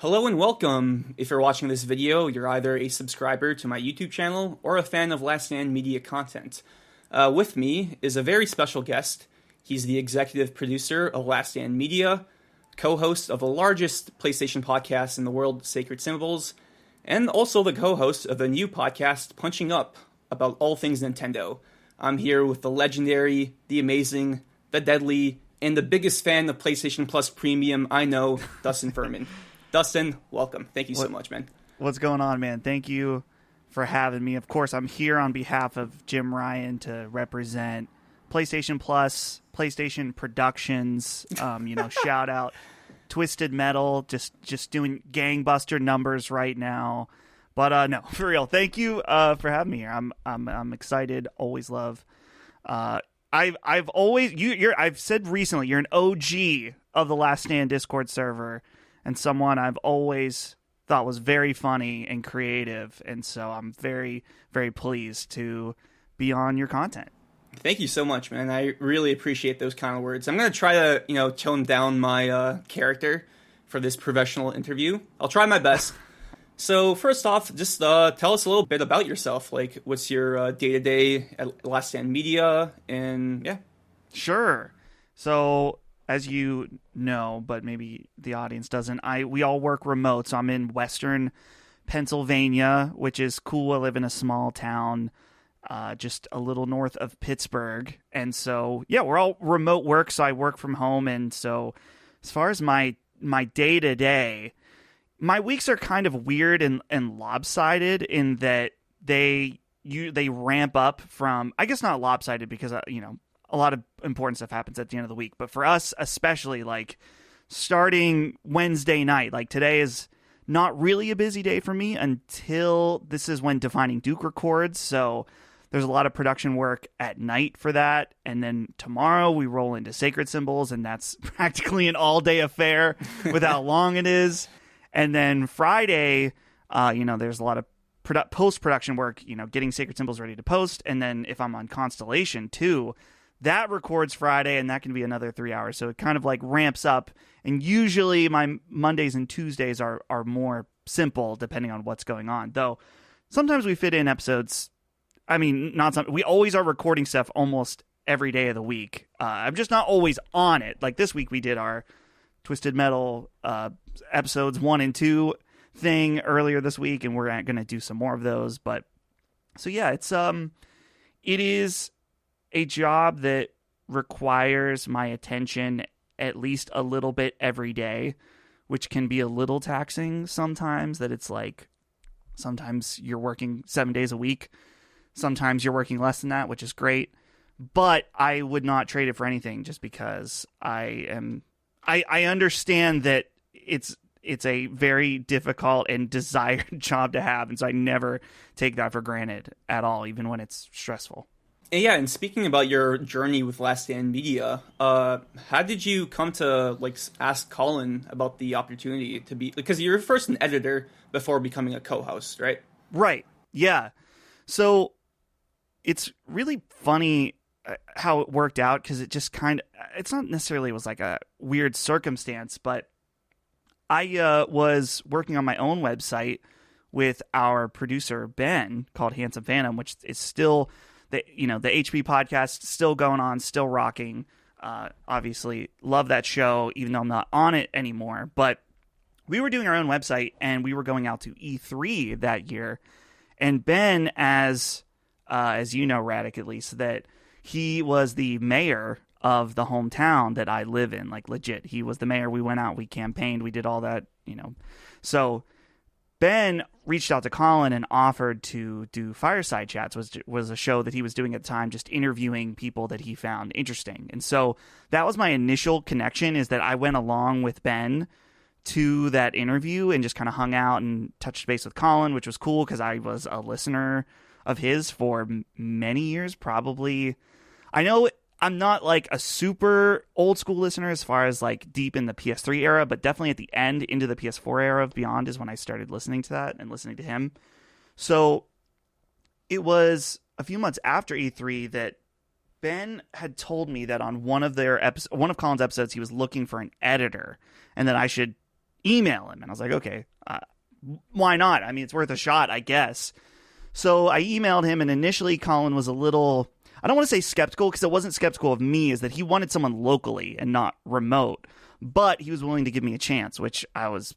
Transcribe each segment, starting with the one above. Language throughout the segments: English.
Hello and welcome. If you're watching this video, you're either a subscriber to my YouTube channel or a fan of Last Stand Media content. With me is a very special guest. He's the executive producer of Last Stand Media, co-host of the largest PlayStation podcast in the world, Sacred Symbols, and also the co-host of the new podcast, Punching Up, about all things Nintendo. I'm here with the legendary, the amazing, the deadly, and the biggest fan of PlayStation Plus Premium I know, Dustin Furman. Dustin, welcome. Thank you so much, man. What's going on, man? Thank you for having me. Of course, I'm here on behalf of Jim Ryan to represent PlayStation Plus, PlayStation Productions. Shout out Twisted Metal, just doing gangbuster numbers right now. But no, for real, thank you for having me here. I'm excited. Always love. I've said recently you're an OG of the Last Stand Discord server. And someone I've always thought was very funny and creative. And so I'm very, very pleased to be on your content. Thank you so much, man. I really appreciate those kind of words. I'm going to try to, tone down my character for this professional interview. I'll try my best. So first off, just tell us a little bit about yourself. Like, what's your day-to-day at Last Stand Media? And, yeah. Sure. So, as you know, but maybe the audience doesn't, we all work remote. So I'm in Western Pennsylvania, which is cool. I live in a small town just a little north of Pittsburgh. And so, yeah, we're all remote work. So I work from home. And so as far as my day-to-day, my weeks are kind of weird and lopsided in that they ramp up from, I guess not lopsided because, a lot of important stuff happens at the end of the week. But for us, especially, like, starting Wednesday night, like, today is not really a busy day for me until this is when Defining Duke records. So there's a lot of production work at night for that. And then tomorrow we roll into Sacred Symbols, and that's practically an all-day affair with how long it is. And then Friday, there's a lot of post-production work, getting Sacred Symbols ready to post. And then if I'm on Constellation, too, that records Friday, and that can be another 3 hours. So it kind of like ramps up. And usually my Mondays and Tuesdays are more simple depending on what's going on. Though sometimes we fit in episodes. I mean, we always are recording stuff almost every day of the week. I'm just not always on it. Like this week we did our Twisted Metal episodes 1 and 2 thing earlier this week, and we're going to do some more of those. But so yeah, it is a job that requires my attention at least a little bit every day, which can be a little taxing sometimes. That it's like sometimes you're working 7 days a week, sometimes you're working less than that, which is great. But I would not trade it for anything, just because I understand that it's a very difficult and desired job to have, and so I never take that for granted at all, even when it's stressful. Yeah, and speaking about your journey with Last Stand Media, how did you come to ask Colin about the opportunity to be, because you're first an editor before becoming a co-host, right? Right. Yeah. So it's really funny how it worked out, because it just it's not necessarily was like a weird circumstance, but I was working on my own website with our producer Ben called Handsome Phantom, which is still the HP podcast still going on, still rocking. Obviously love that show, even though I'm not on it anymore. But we were doing our own website, and we were going out to E3 that year. And Ben, as you know, Radec, at least, that he was the mayor of the hometown that I live in, like legit. He was the mayor. We went out, we campaigned, we did all that, So Ben reached out to Colin and offered to do Fireside Chats, was a show that he was doing at the time, just interviewing people that he found interesting. And so that was my initial connection, is that I went along with Ben to that interview and just kind of hung out and touched base with Colin, which was cool because I was a listener of his for many years, probably. I know I'm not like a super old school listener as far as like deep in the PS3 era, but definitely at the end into the PS4 era of Beyond is when I started listening to that and listening to him. So it was a few months after E3 that Ben had told me that on one of Colin's episodes, he was looking for an editor and that I should email him. And I was like, okay, why not? I mean, it's worth a shot, I guess. So I emailed him, and initially Colin was a little, I don't want to say skeptical, because it wasn't skeptical of me, is that he wanted someone locally and not remote. But he was willing to give me a chance, which I was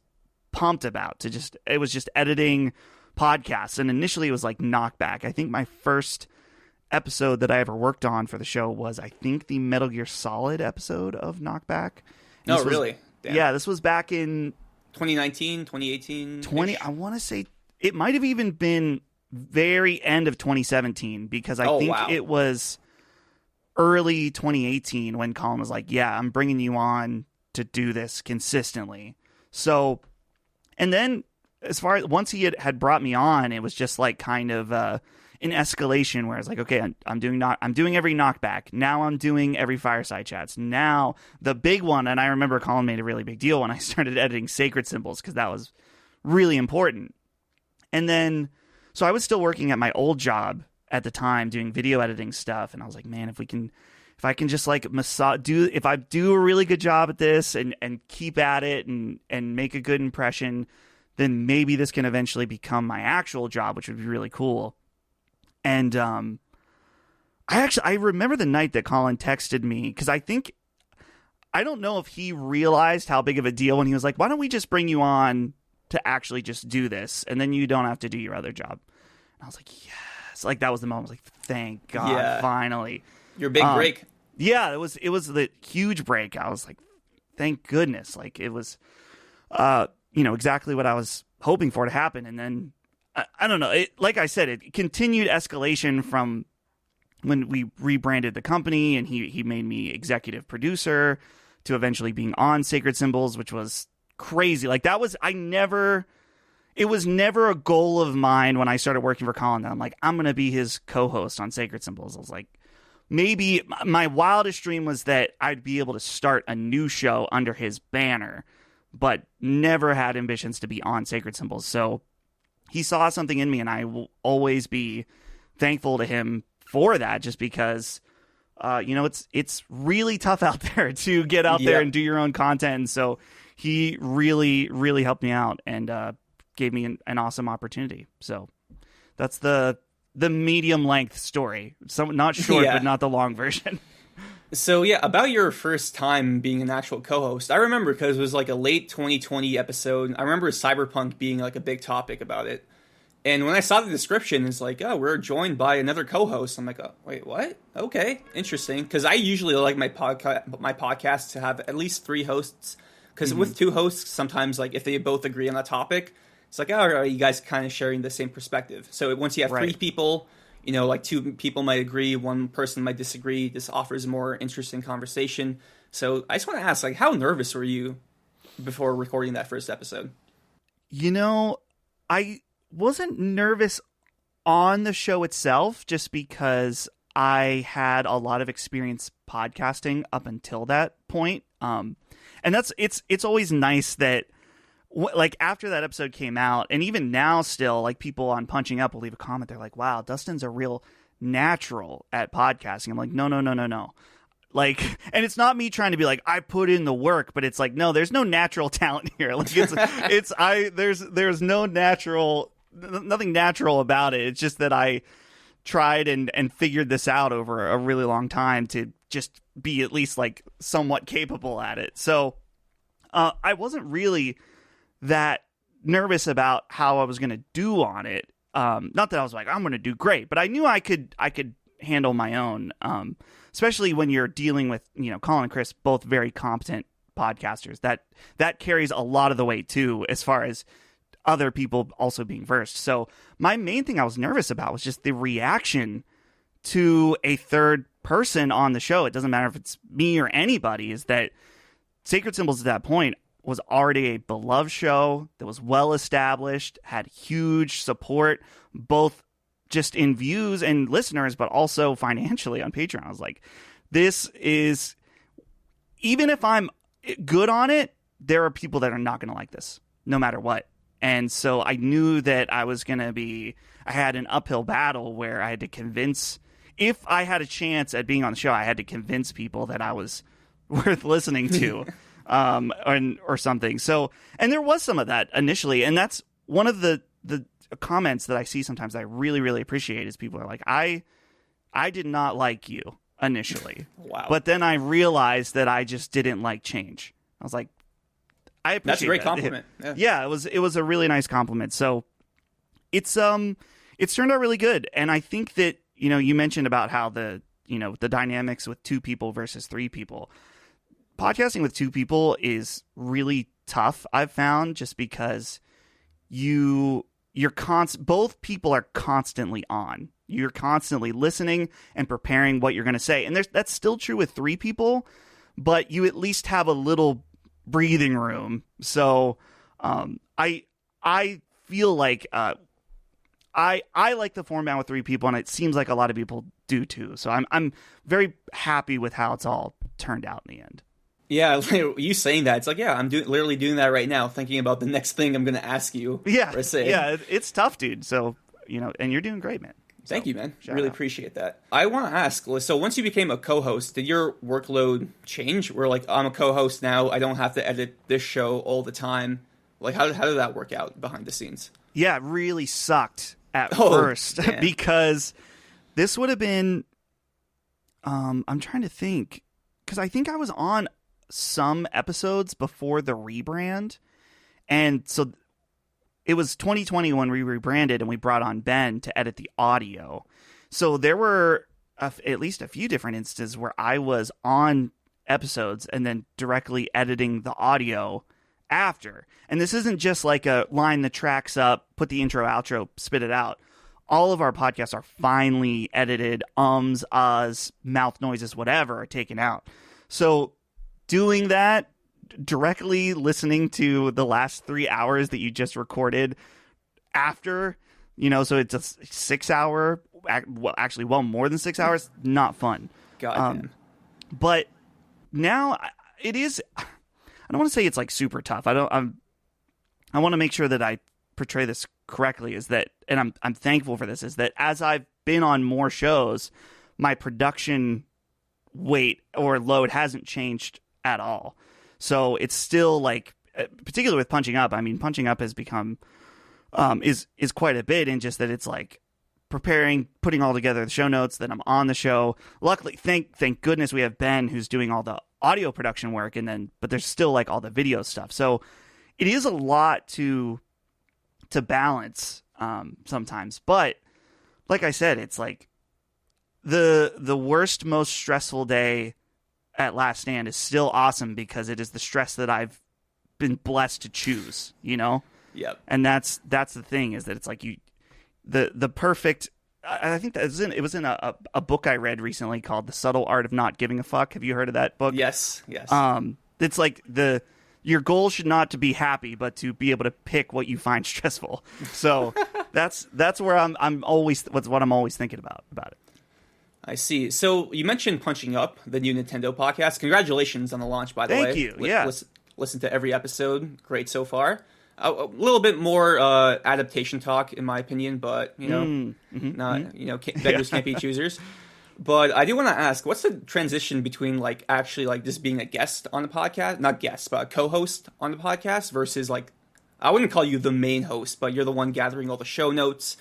pumped about. It was just editing podcasts. And initially it was like Knockback. I think my first episode that I ever worked on for the show was, I think, the Metal Gear Solid episode of Knockback. Oh, really? Damn. Yeah, this was back in 2019, 2018. I want to say it might have even been very end of 2017, because I think it was early 2018 when Colin was like, yeah, I'm bringing you on to do this consistently. So, and then as far as once he had brought me on, it was just like kind of an escalation where it's like, okay, I'm doing every Knockback. Now I'm doing every Fireside Chats. Now the big one, and I remember Colin made a really big deal when I started editing Sacred Symbols, because that was really important. And then, so I was still working at my old job at the time doing video editing stuff, and I was like, man, if I can just like if I do a really good job at this and keep at it and make a good impression, then maybe this can eventually become my actual job, which would be really cool. And I remember the night that Colin texted me, because I don't know if he realized how big of a deal when he was like, why don't we just bring you on to actually just do this, and then you don't have to do your other job. And I was like, yes. Like, that was the moment. I was like, thank God, finally. Your big break. Yeah, it was the huge break. I was like, thank goodness. Like, it was, exactly what I was hoping for to happen. And then, I don't know. Like I said, it continued escalation from when we rebranded the company, and he made me executive producer, to eventually being on Sacred Symbols, which was crazy. Like, it was never a goal of mine when I started working for Colin that I'm like, I'm going to be his co-host on Sacred Symbols. I was like, maybe my wildest dream was that I'd be able to start a new show under his banner, but never had ambitions to be on Sacred Symbols. So he saw something in me, and I will always be thankful to him for that, just because, it's really tough out there to get out there and do your own content. And so he really, really helped me out and gave me an awesome opportunity. So that's the medium length story. So not short, but not the long version. So yeah, about your first time being an actual co-host, I remember, because it was like a late 2020 episode. I remember Cyberpunk being like a big topic about it. And when I saw the description, it's like, oh, we're joined by another co-host. I'm like, oh, wait, what? Okay, interesting. Because I usually like my podcast to have at least 3 hosts. Because with 2 hosts, sometimes, like, if they both agree on a topic, it's like, oh, you guys kind of sharing the same perspective. So once you have 3 people, like 2 people might agree, 1 person might disagree. This offers a more interesting conversation. So I just want to ask, like, how nervous were you before recording that first episode? I wasn't nervous on the show itself, just because I had a lot of experience podcasting up until that point. And it's always nice that, like, after that episode came out, and even now still, like, people on Punching Up will leave a comment. They're like, wow, Dustin's a real natural at podcasting. I'm like, no. Like, and it's not me trying to be like, I put in the work, but it's like, no, there's no natural talent here. Like, there's no natural, nothing natural about it. It's just that I tried and figured this out over a really long time to just be at least like somewhat capable at it. So I wasn't really that nervous about how I was going to do on it. Not that I was like, I'm going to do great, but I knew I could handle my own, especially when you're dealing with, Colin and Chris, both very competent podcasters. That carries a lot of the weight too, as far as other people also being versed. So my main thing I was nervous about was just the reaction to a third person on the show. It doesn't matter if it's me or anybody, is that Sacred Symbols at that point was already a beloved show that was well established, had huge support, both just in views and listeners, but also financially on Patreon. I was like, this is, even if I'm good on it, there are people that are not going to like this, no matter what. And so I knew that I had an uphill battle where I had to convince, if I had a chance at being on the show, I had to convince people that I was worth listening to. or something. So, and there was some of that initially, and that's one of the comments that I see sometimes that I really, really appreciate is people are like, I did not like you initially. Wow. But then I realized that I just didn't like change. I was like, I appreciate That's a great that. compliment. Yeah, it was a really nice compliment. So it's turned out really good. And I think that, you mentioned about how the dynamics with 2 people versus 3 people. Podcasting with 2 people is really tough, I've found, just because both people are constantly on. You're constantly listening and preparing what you're going to say. And that's still true with 3 people, but you at least have a little breathing room. So I feel like I like the format with 3 people, and it seems like a lot of people do too. So I'm very happy with how it's all turned out in the end. Yeah, you saying that, it's like, I'm literally doing that right now, thinking about the next thing I'm going to ask you. Yeah, or say. Yeah, it's tough, dude. So, and you're doing great, man. So, thank you, man. Really out. Appreciate that. I want to ask, so once you became a co-host, did your workload change? Where, like, I'm a co-host now, I don't have to edit this show all the time. Like, how did that work out behind the scenes? Yeah, it really sucked at first because this would have been, I'm trying to think, because I think I was on some episodes before the rebrand, and so it was 2020 when we rebranded and we brought on Ben to edit the audio. So there were at least a few different instances where I was on episodes and then directly editing the audio after. And this isn't just like a line the tracks up, put the intro, outro, spit it out. All of our podcasts are finely edited, ahs, mouth noises, whatever, are taken out. So doing that, directly listening to the last 3 hours that you just recorded after, so it's a 6 hour, well, more than 6 hours, not fun. God, but now it is, I don't want to say it's like super tough. I want to make sure that I portray this correctly, is that, and I'm thankful for this, is that as I've been on more shows, my production weight or load hasn't changed at all. So it's still like, particularly with Punching Up, I mean, Punching Up has become, is quite a bit in just that it's like preparing, putting all together the show notes, then I'm on the show. Luckily, thank goodness we have Ben who's doing all the audio production work, but there's still like all the video stuff. So it is a lot to balance sometimes. But like I said, it's like the worst, most stressful day at Last Stand is still awesome because it is the stress that I've been blessed to choose, Yep. And that's the thing, is that it's like the perfect. I think that it was in a book I read recently called The Subtle Art of Not Giving a Fuck. Have you heard of that book? Yes. It's like your goal should not to be happy, but to be able to pick what you find stressful. So that's where I'm always what I'm always thinking about it. I see. So you mentioned Punching Up, the new Nintendo podcast. Congratulations on the launch, by the way. Thank you. Yeah. Listen to every episode. Great so far. A little bit more adaptation talk, in my opinion, but beggars can't be choosers. But I do want to ask, what's the transition between like actually like just being a guest on the podcast, not guest, but a co-host on the podcast versus like, I wouldn't call you the main host, but you're the one gathering all the show notes,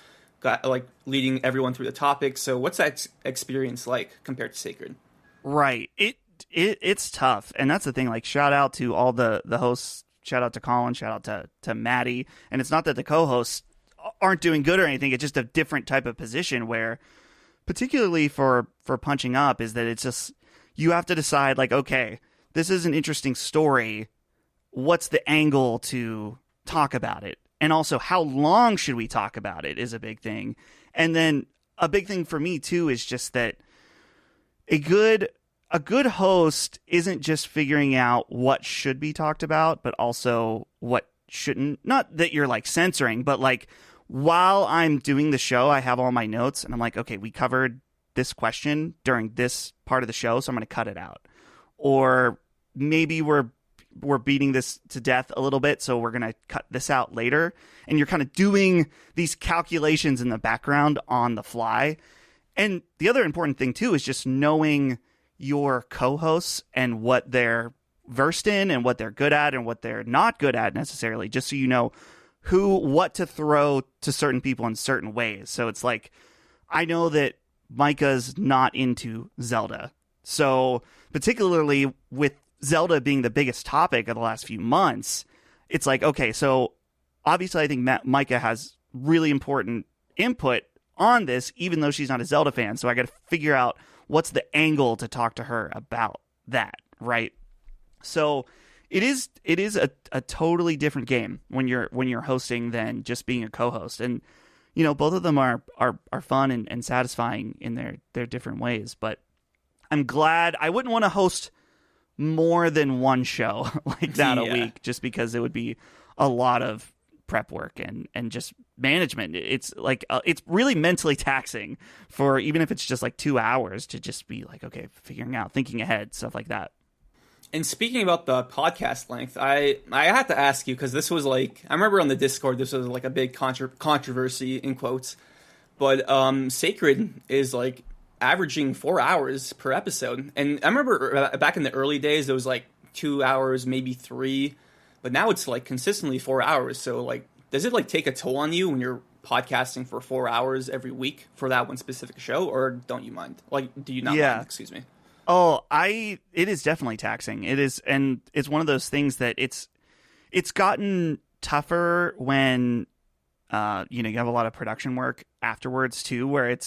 like leading everyone through the topics. So what's that experience like compared to Sacred? Right. It's tough, and that's the thing. Like, shout out to all the hosts. Shout out to Colin. Shout out to Maddie. And it's not that the co-hosts aren't doing good or anything. It's just a different type of position where, particularly for Punching Up, is that it's just, you have to decide, like, okay, this is an interesting story. What's the angle to talk about it? And also, how long should we talk about it is a big thing. And then a big thing for me, too, is just that a good host isn't just figuring out what should be talked about, but also what shouldn't. Not that you're like censoring, but like while I'm doing the show, I have all my notes and I'm like, okay, we covered this question during this part of the show, so I'm going to cut it out. Or maybe we're beating this to death a little bit, so we're going to cut this out later. And you're kind of doing these calculations in the background on the fly. And the other important thing too is just knowing your co-hosts and what their versed in and what they're good at and what they're not good at necessarily, just so you know what to throw to certain people in certain ways. So it's like, I know that Micah's not into Zelda. So particularly with Zelda being the biggest topic of the last few months, it's like, okay, so obviously I think Micah has really important input on this, even though she's not a Zelda fan. So I got to figure out what's the angle to talk to her about that, right? So it is a totally different game when you're hosting than just being a co-host. And both of them are fun and satisfying in their different ways. But I'm glad. I wouldn't want to host more than one show like that a week, just because it would be a lot of prep work and just management. It's like it's really mentally taxing for, even if it's just like 2 hours, to just be like, okay, figuring out, thinking ahead, stuff like that. And speaking about the podcast length, I had to ask you, because this was like, I remember on the Discord, this was like a big controversy in quotes, but Sacred is like averaging 4 hours per episode. And I remember back in the early days, it was like 2 hours, maybe 3, but now it's like consistently 4 hours. So like, does it like take a toll on you when you're podcasting for 4 hours every week for that one specific show, or don't you mind? Like, do you not mind? Excuse me. Oh, it is definitely taxing. It is, and it's one of those things that it's gotten tougher when you have a lot of production work afterwards too, where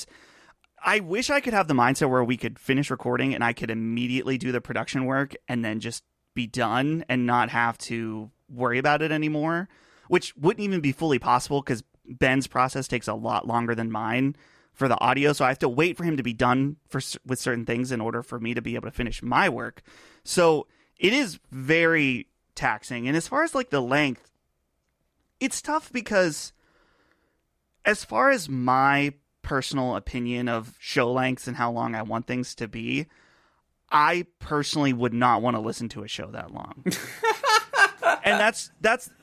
I wish I could have the mindset where we could finish recording and I could immediately do the production work and then just be done and not have to worry about it anymore, which wouldn't even be fully possible because Ben's process takes a lot longer than mine for the audio. So I have to wait for him to be done with certain things in order for me to be able to finish my work. So it is very taxing. And as far as like the length, it's tough because as far as my personal opinion of show lengths and how long I want things to be, I personally would not want to listen to a show that long. And that's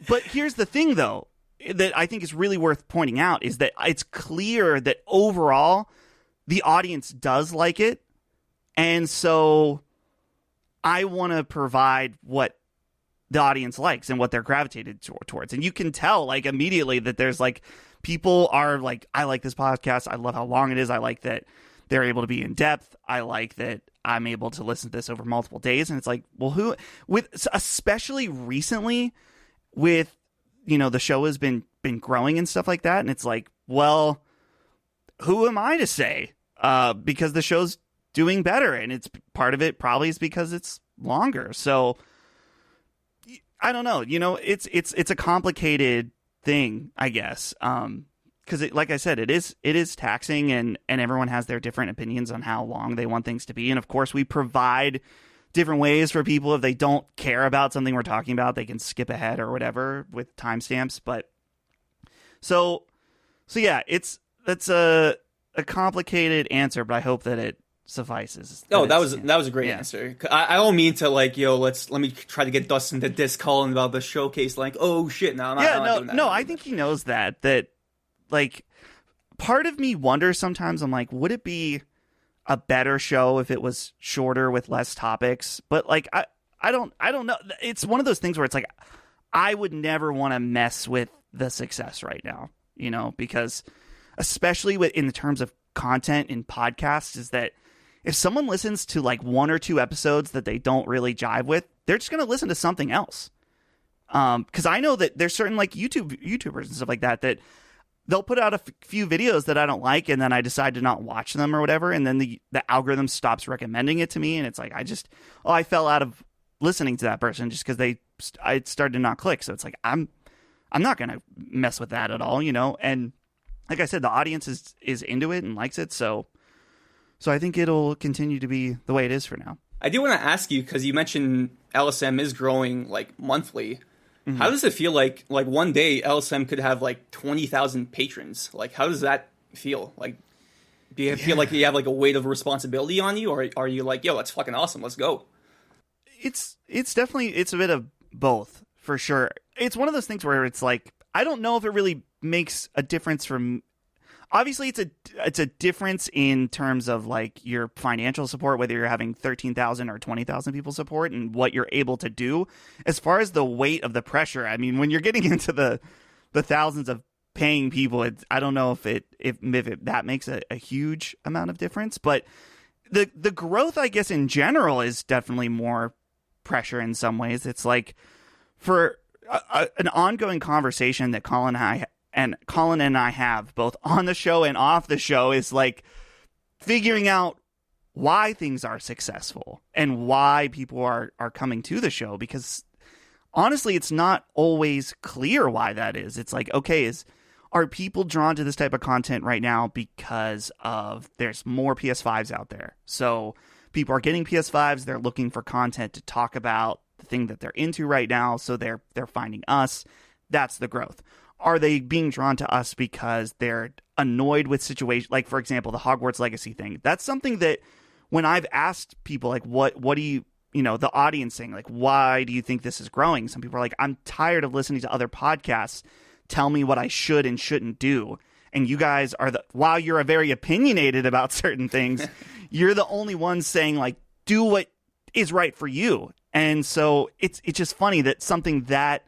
but here's the thing though, that I think is really worth pointing out, is that it's clear that overall the audience does like it. And so I want to provide what the audience likes and what they're gravitated towards. And you can tell like immediately that there's like, people are like, I like this podcast. I love how long it is. I like that they're able to be in depth. I like that I'm able to listen to this over multiple days. And it's like, well, especially recently with, the show has been growing and stuff like that. And it's like, well, who am I to say? Because the show's doing better. And it's part of it probably is because it's longer. So I don't know, it's a complicated thing, I guess. Because like I said, it is taxing, and everyone has their different opinions on how long they want things to be. And of course we provide different ways for people, if they don't care about something we're talking about, they can skip ahead or whatever with timestamps. But so yeah, that's a complicated answer, but I hope that it suffices. That was a great answer. I don't mean to like, let me try to get Dustin to diss Colin about the showcase. Like, oh shit, no, I'm not doing that. No, I think he knows that like part of me wonders sometimes. I'm like, would it be a better show if it was shorter with less topics? But like, I don't know. It's one of those things where it's like, I would never want to mess with the success right now, because especially in the terms of content in podcasts, is that if someone listens to like 1 or 2 episodes that they don't really jive with, they're just going to listen to something else. Because I know that there's certain like YouTubers and stuff like that they'll put out a few videos that I don't like, and then I decide to not watch them or whatever, and then the algorithm stops recommending it to me, and it's like I fell out of listening to that person just because I started to not click. So it's like I'm not gonna mess with that at all, And like I said, the audience is into it and likes it, so I think it'll continue to be the way it is for now. I do want to ask you, because you mentioned LSM is growing like monthly. Mm-hmm. How does it feel like one day LSM could have like 20,000 patrons? Like, how does that feel? Like, do you feel like you have like a weight of responsibility on you, or are you like, yo, that's fucking awesome, let's go? It's definitely, it's a bit of both, for sure. It's one of those things where it's like, I don't know if it really makes a difference from, obviously it's a difference in terms of like your financial support, whether you're having 13,000 or 20,000 people support and what you're able to do. As far as the weight of the pressure, I mean, when you're getting into the thousands of paying people, I don't know if that makes a huge amount of difference, but the growth, I guess, in general is definitely more pressure in some ways. It's like for an ongoing conversation that Colin and I have both on the show and off the show is like figuring out why things are successful and why people are coming to the show, because honestly, it's not always clear why that is. It's like, okay, are people drawn to this type of content right now because of there's more PS5s out there? So people are getting PS5s, they're looking for content to talk about the thing that they're into right now, so they're finding us. That's the growth. Are they being drawn to us because they're annoyed with situations, like, for example, the Hogwarts Legacy thing? That's something that when I've asked people, like, what do you, the audience saying, like, why do you think this is growing? Some people are like, I'm tired of listening to other podcasts tell me what I should and shouldn't do. And you guys are while you're very opinionated about certain things, you're the only ones saying, like, do what is right for you. And so it's just funny that something that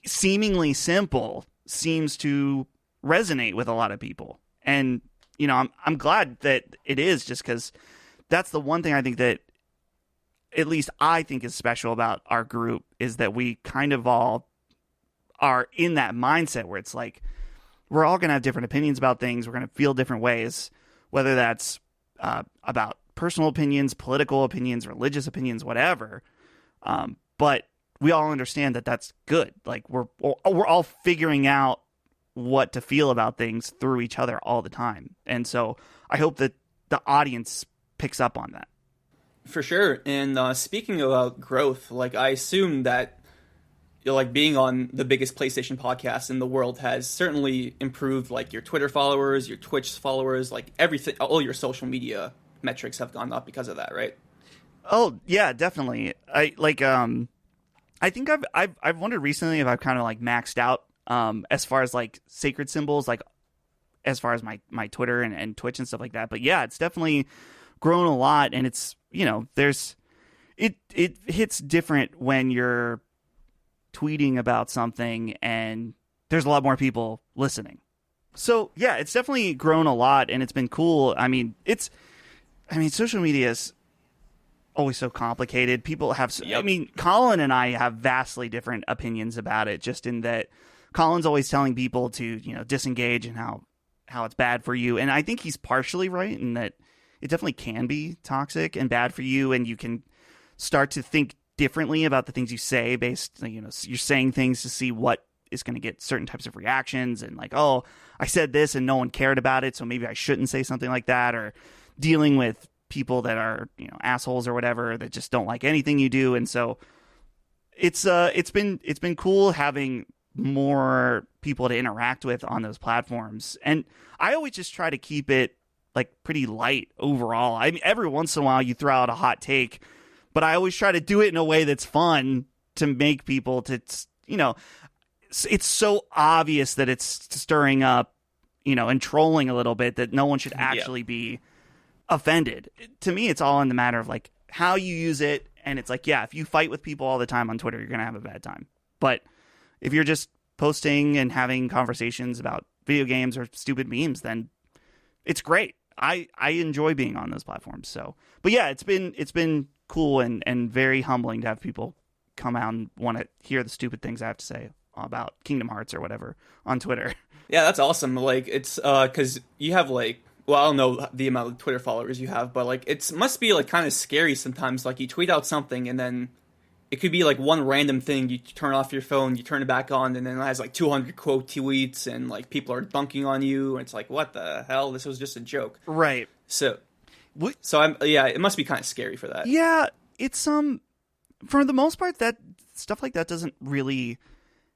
seemingly simple seems to resonate with a lot of people. And, I'm glad that it is, just because that's the one thing I think that at least I think is special about our group, is that we kind of all are in that mindset where it's like, we're all going to have different opinions about things. We're going to feel different ways, whether that's about personal opinions, political opinions, religious opinions, whatever. But we all understand that that's good. Like we're all figuring out what to feel about things through each other all the time. And so I hope that the audience picks up on that. For sure. And speaking about growth, like I assume that like being on the biggest PlayStation podcast in the world has certainly improved like your Twitter followers, your Twitch followers, like everything, all your social media metrics have gone up because of that, right? Oh yeah, definitely. I think I've wondered recently if I've kind of like maxed out as far as like sacred symbols, like as far as my Twitter and Twitch and stuff like that. But yeah, it's definitely grown a lot, and it's it hits different when you're tweeting about something and there's a lot more people listening. So yeah, it's definitely grown a lot, and it's been cool. I mean, social media is always so complicated. People have, Yep. I mean, Colin and I have vastly different opinions about it, just in that Colin's always telling people to, disengage and how it's bad for you. And I think he's partially right in that it definitely can be toxic and bad for you. And you can start to think differently about the things you say based, you're saying things to see what is going to get certain types of reactions, and like, oh, I said this and no one cared about it, so maybe I shouldn't say something like that, or dealing with people that are, assholes or whatever, that just don't like anything you do. And so it's been cool having more people to interact with on those platforms. And I always just try to keep it like pretty light overall. I mean, every once in a while you throw out a hot take, but I always try to do it in a way that's fun to make people to, it's so obvious that it's stirring up, and trolling a little bit, that no one should actually be offended. To me, it's all in the matter of like how you use it. And it's like, yeah, if you fight with people all the time on Twitter, you're going to have a bad time. But if you're just posting and having conversations about video games or stupid memes, then it's great. I enjoy being on those platforms. So, but yeah, it's been cool and very humbling to have people come out and want to hear the stupid things I have to say about Kingdom Hearts or whatever on Twitter. Yeah, that's awesome. Like it's because you have like, well, I don't know the amount of Twitter followers you have, but like it must be like kind of scary sometimes. Like you tweet out something and then it could be like one random thing. You turn off your phone, you turn it back on, and then it has like 200 quote tweets, and like people are dunking on you. And it's like, what the hell? This was just a joke, right? So it must be kind of scary for that. Yeah, it's for the most part, that stuff like that doesn't really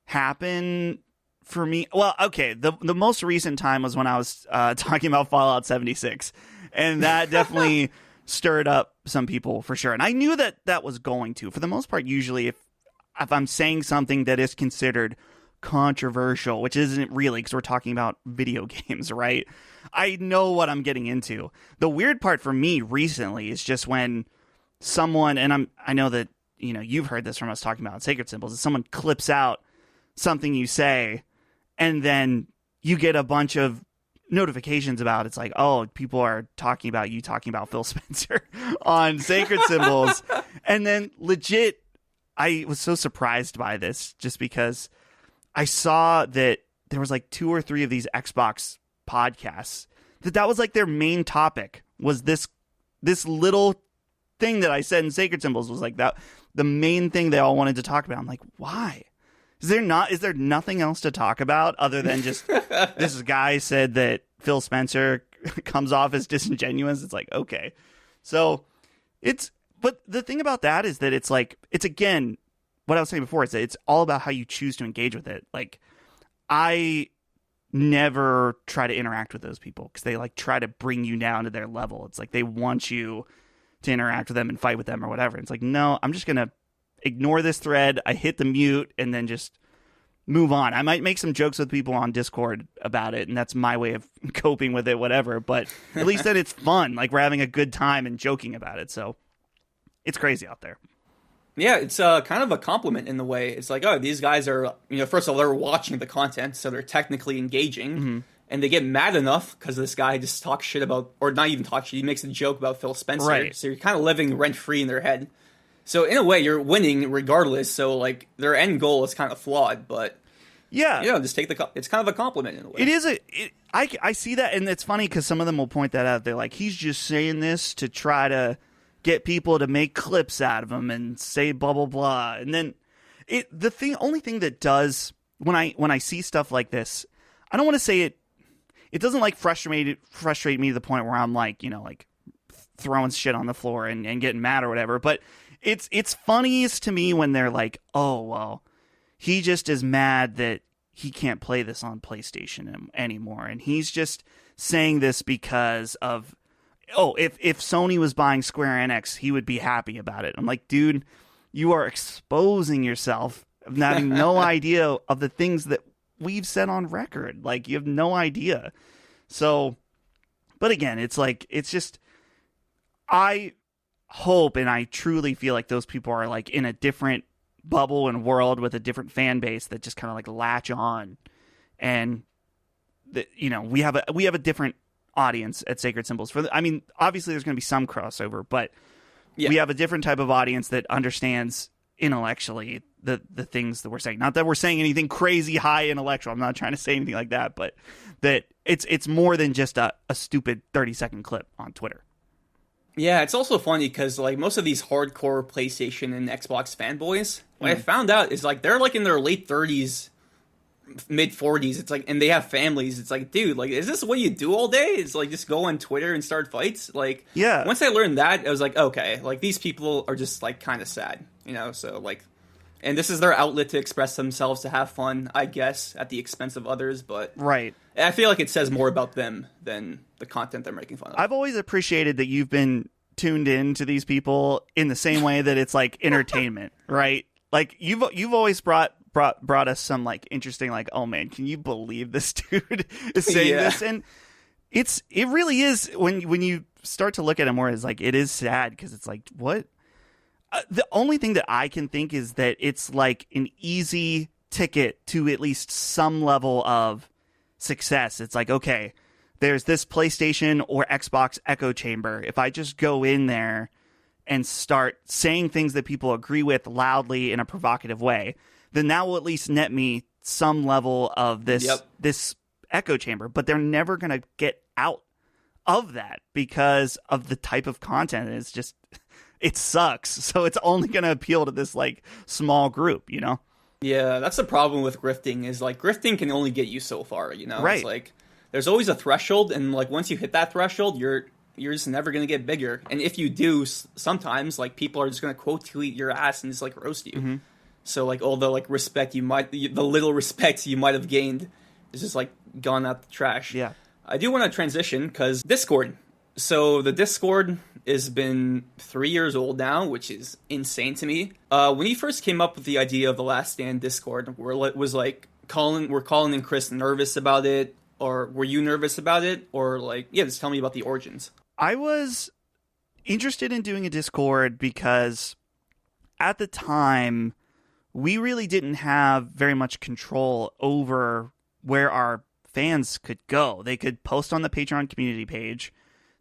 happen for me. Well, okay, the most recent time was when I was talking about Fallout 76, and that definitely stirred up some people for sure. And I knew that was going to. For the most part, usually if I'm saying something that is considered controversial, which isn't really because we're talking about video games, right? I know what I'm getting into. The weird part for me recently is just when someone, and I know that, you know, you've heard this from us talking about Sacred Symbols, is someone clips out something you say and then you get a bunch of notifications about it's like, oh, people are talking about you talking about Phil Spencer on Sacred Symbols. And then legit, I was so surprised by this just because I saw that there was like 2 or 3 of these Xbox podcasts that was like their main topic was this little thing that I said in Sacred Symbols was like that. The main thing they all wanted to talk about. I'm like, why? Is there nothing else to talk about other than just this guy said that Phil Spencer comes off as disingenuous? It's like, okay. So but the thing about that is that it's like, it's again, what I was saying before is that it's all about how you choose to engage with it. Like, I never try to interact with those people because they like try to bring you down to their level. It's like they want you to interact with them and fight with them or whatever. It's like, no, I'm just going to ignore this thread. I hit the mute and then just move on. I might make some jokes with people on Discord about it, and that's my way of coping with it, whatever. But at least that it's fun. Like, we're having a good time and joking about it. So it's crazy out there. Yeah, it's kind of a compliment in the way. It's like, oh, these guys are, you know, first of all, they're watching the content, so they're technically engaging. Mm-hmm. And they get mad enough because this guy just talks shit about, or not even talks shit, he makes a joke about Phil Spencer. Right. So you're kind of living rent-free in their head. So in a way, you're winning regardless. So, like, their end goal is kind of flawed, but yeah, you know, just take it's kind of a compliment in a way. It is I see that, and it's funny because some of them will point that out. They're like, he's just saying this to try to get people to make clips out of him and say blah blah blah. And then only thing that does when I see stuff like this, I don't want to say it doesn't like frustrate me to the point where I'm like, you know, like throwing shit on the floor and getting mad or whatever. But it's funniest to me when they're like, oh, well, he just is mad that he can't play this on PlayStation anymore. And he's just saying this because of, oh, if Sony was buying Square Enix, he would be happy about it. I'm like, dude, you are exposing yourself of having no idea of the things that we've said on record. Like, you have no idea. So, but again, it's like, it's just, I hope and I truly feel like those people are like in a different bubble and world with a different fan base that just kind of like latch on. And you know, we have a different audience at Sacred Symbols. I mean, obviously there's going to be some crossover, but we have a different type of audience that understands intellectually the things that we're saying. Not that we're saying anything crazy high intellectual. I'm not trying to say anything like that, but that it's more than just a stupid 30-second clip on Twitter. Yeah, it's also funny because like most of these hardcore PlayStation and Xbox fanboys, what I found out is like they're like in their late 30s, mid 40s. It's like, and they have families. It's like, dude, like, is this what you do all day? It's like just go on Twitter and start fights. Like, yeah. Once I learned that, I was like, okay, like these people are just like kind of sad, you know. So like, and this is their outlet to express themselves, to have fun, I guess, at the expense of others. But right, I feel like it says more about them than the content they're making fun of. I've always appreciated that you've been tuned in to these people in the same way that it's like entertainment, right? Like you've always brought us some like interesting, like, oh man, can you believe this dude is saying this? And it really is when you start to look at it more, it's like, it is sad because it's like, what? The only thing that I can think is that it's like an easy ticket to at least some level of success. It's like, okay, there's this PlayStation or Xbox echo chamber. If I just go in there and start saying things that people agree with loudly in a provocative way, then that will at least net me some level of this echo chamber. But they're never going to get out of that because of the type of content. It's just, it sucks. So it's only going to appeal to this like small group, you know? Yeah, that's the problem with grifting, is like grifting can only get you so far, you know? Right. It's like there's always a threshold, and like once you hit that threshold, you're just never going to get bigger. And if you do, sometimes like people are just going to quote tweet your ass and just like roast you. Mm-hmm. So like all the like respect the little respect you might have gained is just like gone out the trash. Yeah. I do want to transition because Discord. So the Discord has been 3 years old now, which is insane to me. When he first came up with the idea of the Last Stand Discord, where it was like were Colin and Chris nervous about it, or were you nervous about it, or like, yeah, just tell me about the origins. I was interested in doing a Discord because at the time we really didn't have very much control over where our fans could go. They could post on the Patreon community page.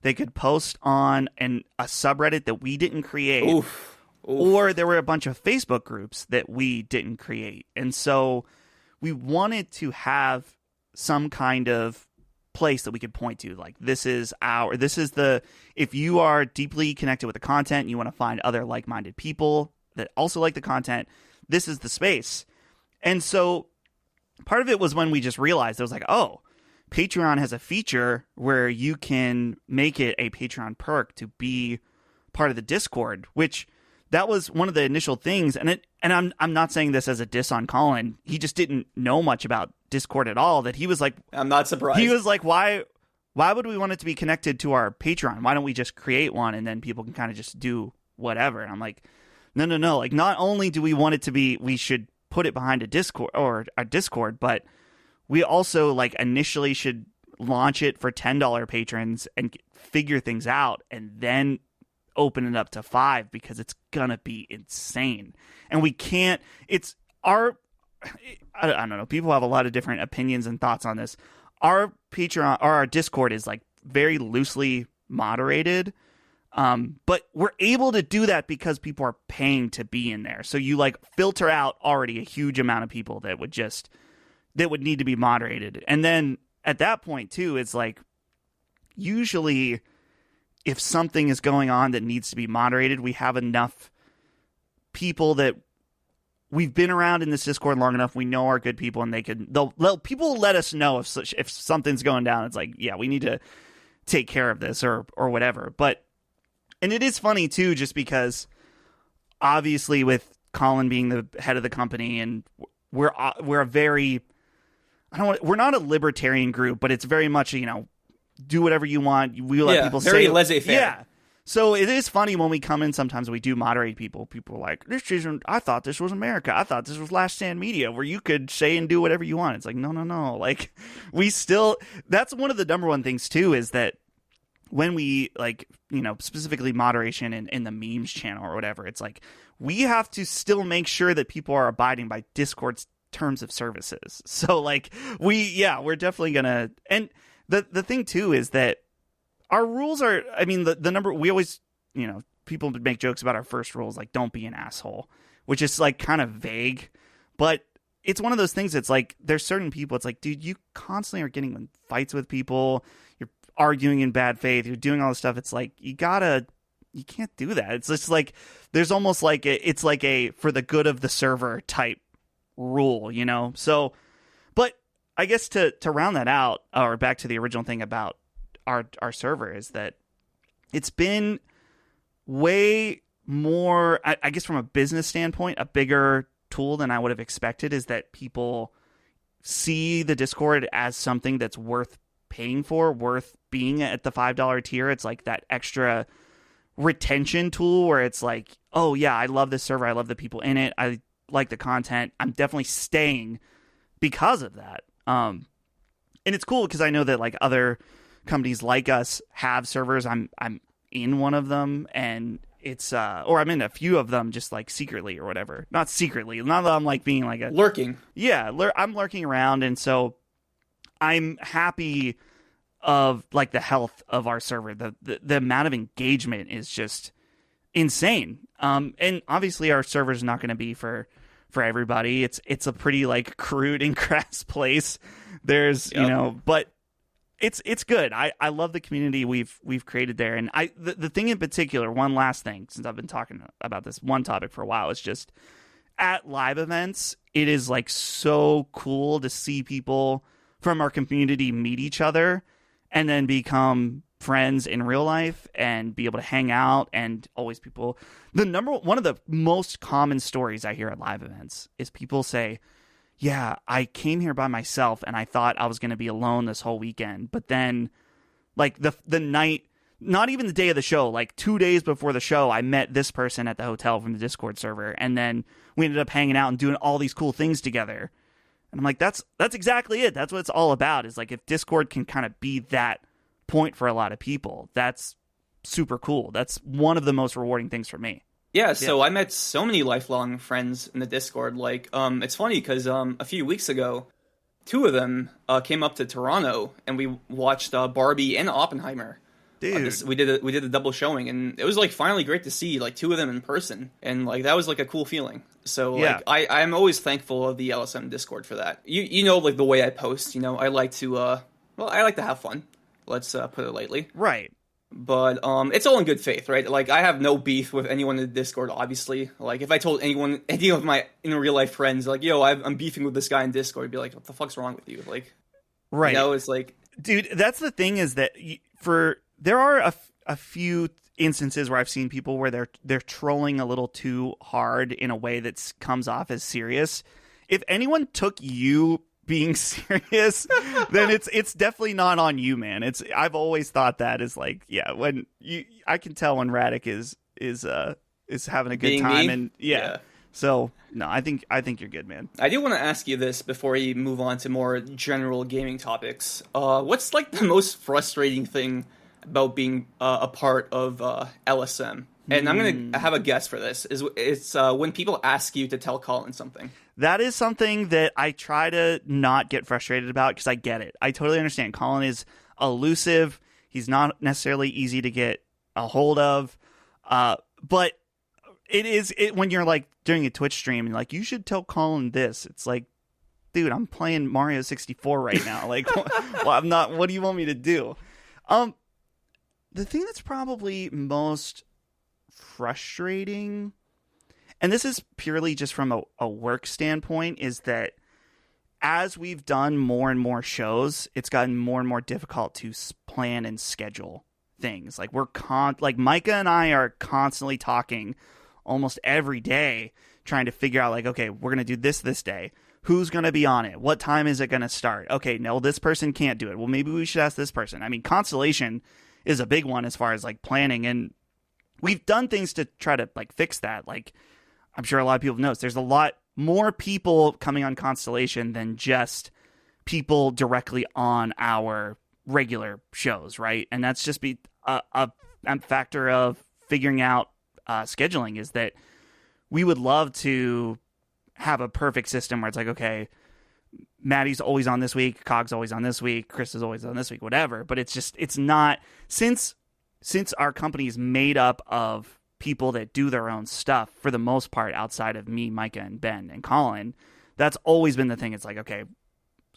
They could post on a subreddit that we didn't create. Oof. Or there were a bunch of Facebook groups that we didn't create. And so we wanted to have some kind of place that we could point to. Like, if you are deeply connected with the content, and you want to find other like-minded people that also like the content, this is the space. And so part of it was when we just realized, it was like, oh, Patreon has a feature where you can make it a Patreon perk to be part of the Discord, which that was one of the initial things. And I'm not saying this as a diss on Colin. He just didn't know much about Discord at all. That he was like, I'm not surprised. He was like, why would we want it to be connected to our Patreon? Why don't we just create one and then people can kind of just do whatever? And I'm like, no. Like, not only do we want it to be, we should put it behind a Discord, but we also like initially should launch it for $10 patrons and figure things out, and then open it up to $5, because it's gonna be insane. And we can't, I don't know, people have a lot of different opinions and thoughts on this. Our Patreon or our Discord is like very loosely moderated, but we're able to do that because people are paying to be in there. So you like filter out already a huge amount of people that would need to be moderated. And then at that point too, it's like, usually if something is going on that needs to be moderated, we have enough people that we've been around in this Discord long enough. We know are good people, and people will let us know if something's going down. It's like, yeah, we need to take care of this or whatever. And it is funny too, just because obviously with Colin being the head of the company, and we're a very, we're not a libertarian group, but it's very much, do whatever you want. We let people very say laissez-faire. Yeah. So it is funny when we come in, sometimes we do moderate people. People are like, I thought this was America. I thought this was Last Stand Media, where you could say and do whatever you want. It's like, no. Like, that's one of the number one things too, is that when we specifically moderation in the memes channel or whatever, it's like, we have to still make sure that people are abiding by Discord's terms of services. So like, we're definitely gonna, and the thing too is that our rules are, the number, we always, people make jokes about our first rules, like, don't be an asshole, which is like kind of vague, but it's one of those things that's like, there's certain people, it's like, dude, you constantly are getting in fights with people, you're arguing in bad faith, you're doing all this stuff. It's like, you can't do that. It's just like, there's almost like it's like a for the good of the server type rule, So, but I guess to round that out, or back to the original thing about our server, is that it's been way more, I guess from a business standpoint, a bigger tool than I would have expected, is that people see the Discord as something that's worth paying for, worth being at the $5 tier. It's like that extra retention tool where it's like, oh yeah, I love this server, I love the people in it, I like the content, I'm definitely staying because of that. And it's cool because I know that like other companies like us have servers. I'm in one of them, and it's or I'm in a few of them just like secretly or whatever. Not secretly, not that I'm like being like a lurking. Yeah, I'm lurking around, and so I'm happy of like the health of our server. The amount of engagement is just insane. And obviously our server is not going to be for everybody. It's a pretty like crude and crass place. There's but it's good. I love the community we've created there. And the thing in particular, one last thing, since I've been talking about this one topic for a while, is just at live events, it is like so cool to see people from our community meet each other and then become friends in real life and be able to hang out. And always people, one of the most common stories I hear at live events is people say, yeah, I came here by myself and I thought I was going to be alone this whole weekend. But then like the night, not even the day of the show, like 2 days before the show, I met this person at the hotel from the Discord server. And then we ended up hanging out and doing all these cool things together. And I'm like, that's exactly it. That's what it's all about, is like if Discord can kind of be that point for a lot of people, that's super cool. That's one of the most rewarding things for me. Yeah, so I met so many lifelong friends in the Discord. Like, it's funny because a few weeks ago, two of them came up to Toronto, and we watched Barbie and Oppenheimer. Dude, We did a double showing, and it was like finally great to see like two of them in person, and like that was like a cool feeling. So like I'm always thankful of the LSM Discord for that. You know, like the way I post, you know, I like to I like to have fun. Let's put it lightly. right. But it's all in good faith, right? Like I have no beef with anyone in the Discord, obviously. Like if I told any of my in real life friends, like, yo, I'm beefing with this guy in Discord, I'd be like, what the fuck's wrong with you? Like, right. You know, it's like, dude, that's the thing, is that there are a few instances where I've seen people where they're trolling a little too hard in a way that comes off as serious. If anyone took you being serious, then it's definitely not on you, man. I've always thought that is like, yeah, when I can tell when Radec is having a good being time, me? and yeah. So no, I think you're good, man. I do want to ask you this before you move on to more general gaming topics. What's like the most frustrating thing about being a part of LSM? And I'm going to have a guess for this. It's when people ask you to tell Colin something. That is something that I try to not get frustrated about, because I get it. I totally understand. Colin is elusive. He's not necessarily easy to get a hold of. But it when you're like doing a Twitch stream and like, you should tell Colin this. It's like, dude, I'm playing Mario 64 right now. Like, well, I'm not. What do you want me to do? The thing that's probably most frustrating, and this is purely just from a work standpoint, is that as we've done more and more shows, it's gotten more and more difficult to plan and schedule things. Like like Micah and I are constantly talking almost every day, trying to figure out like, okay, we're going to do this day. Who's going to be on it? What time is it going to start? Okay, no, this person can't do it. Well, maybe we should ask this person. I mean, Constellation is a big one as far as like planning, and we've done things to try to like fix that. Like, I'm sure a lot of people know, there's a lot more people coming on Constellation than just people directly on our regular shows, right? And that's just a factor of figuring out scheduling, is that we would love to have a perfect system where it's like, okay, Maddie's always on this week, Cog's always on this week, Chris is always on this week, whatever. But it's not, since our company is made up of people that do their own stuff for the most part, outside of me, Micah, and Ben and Colin, that's always been the thing. It's like, okay,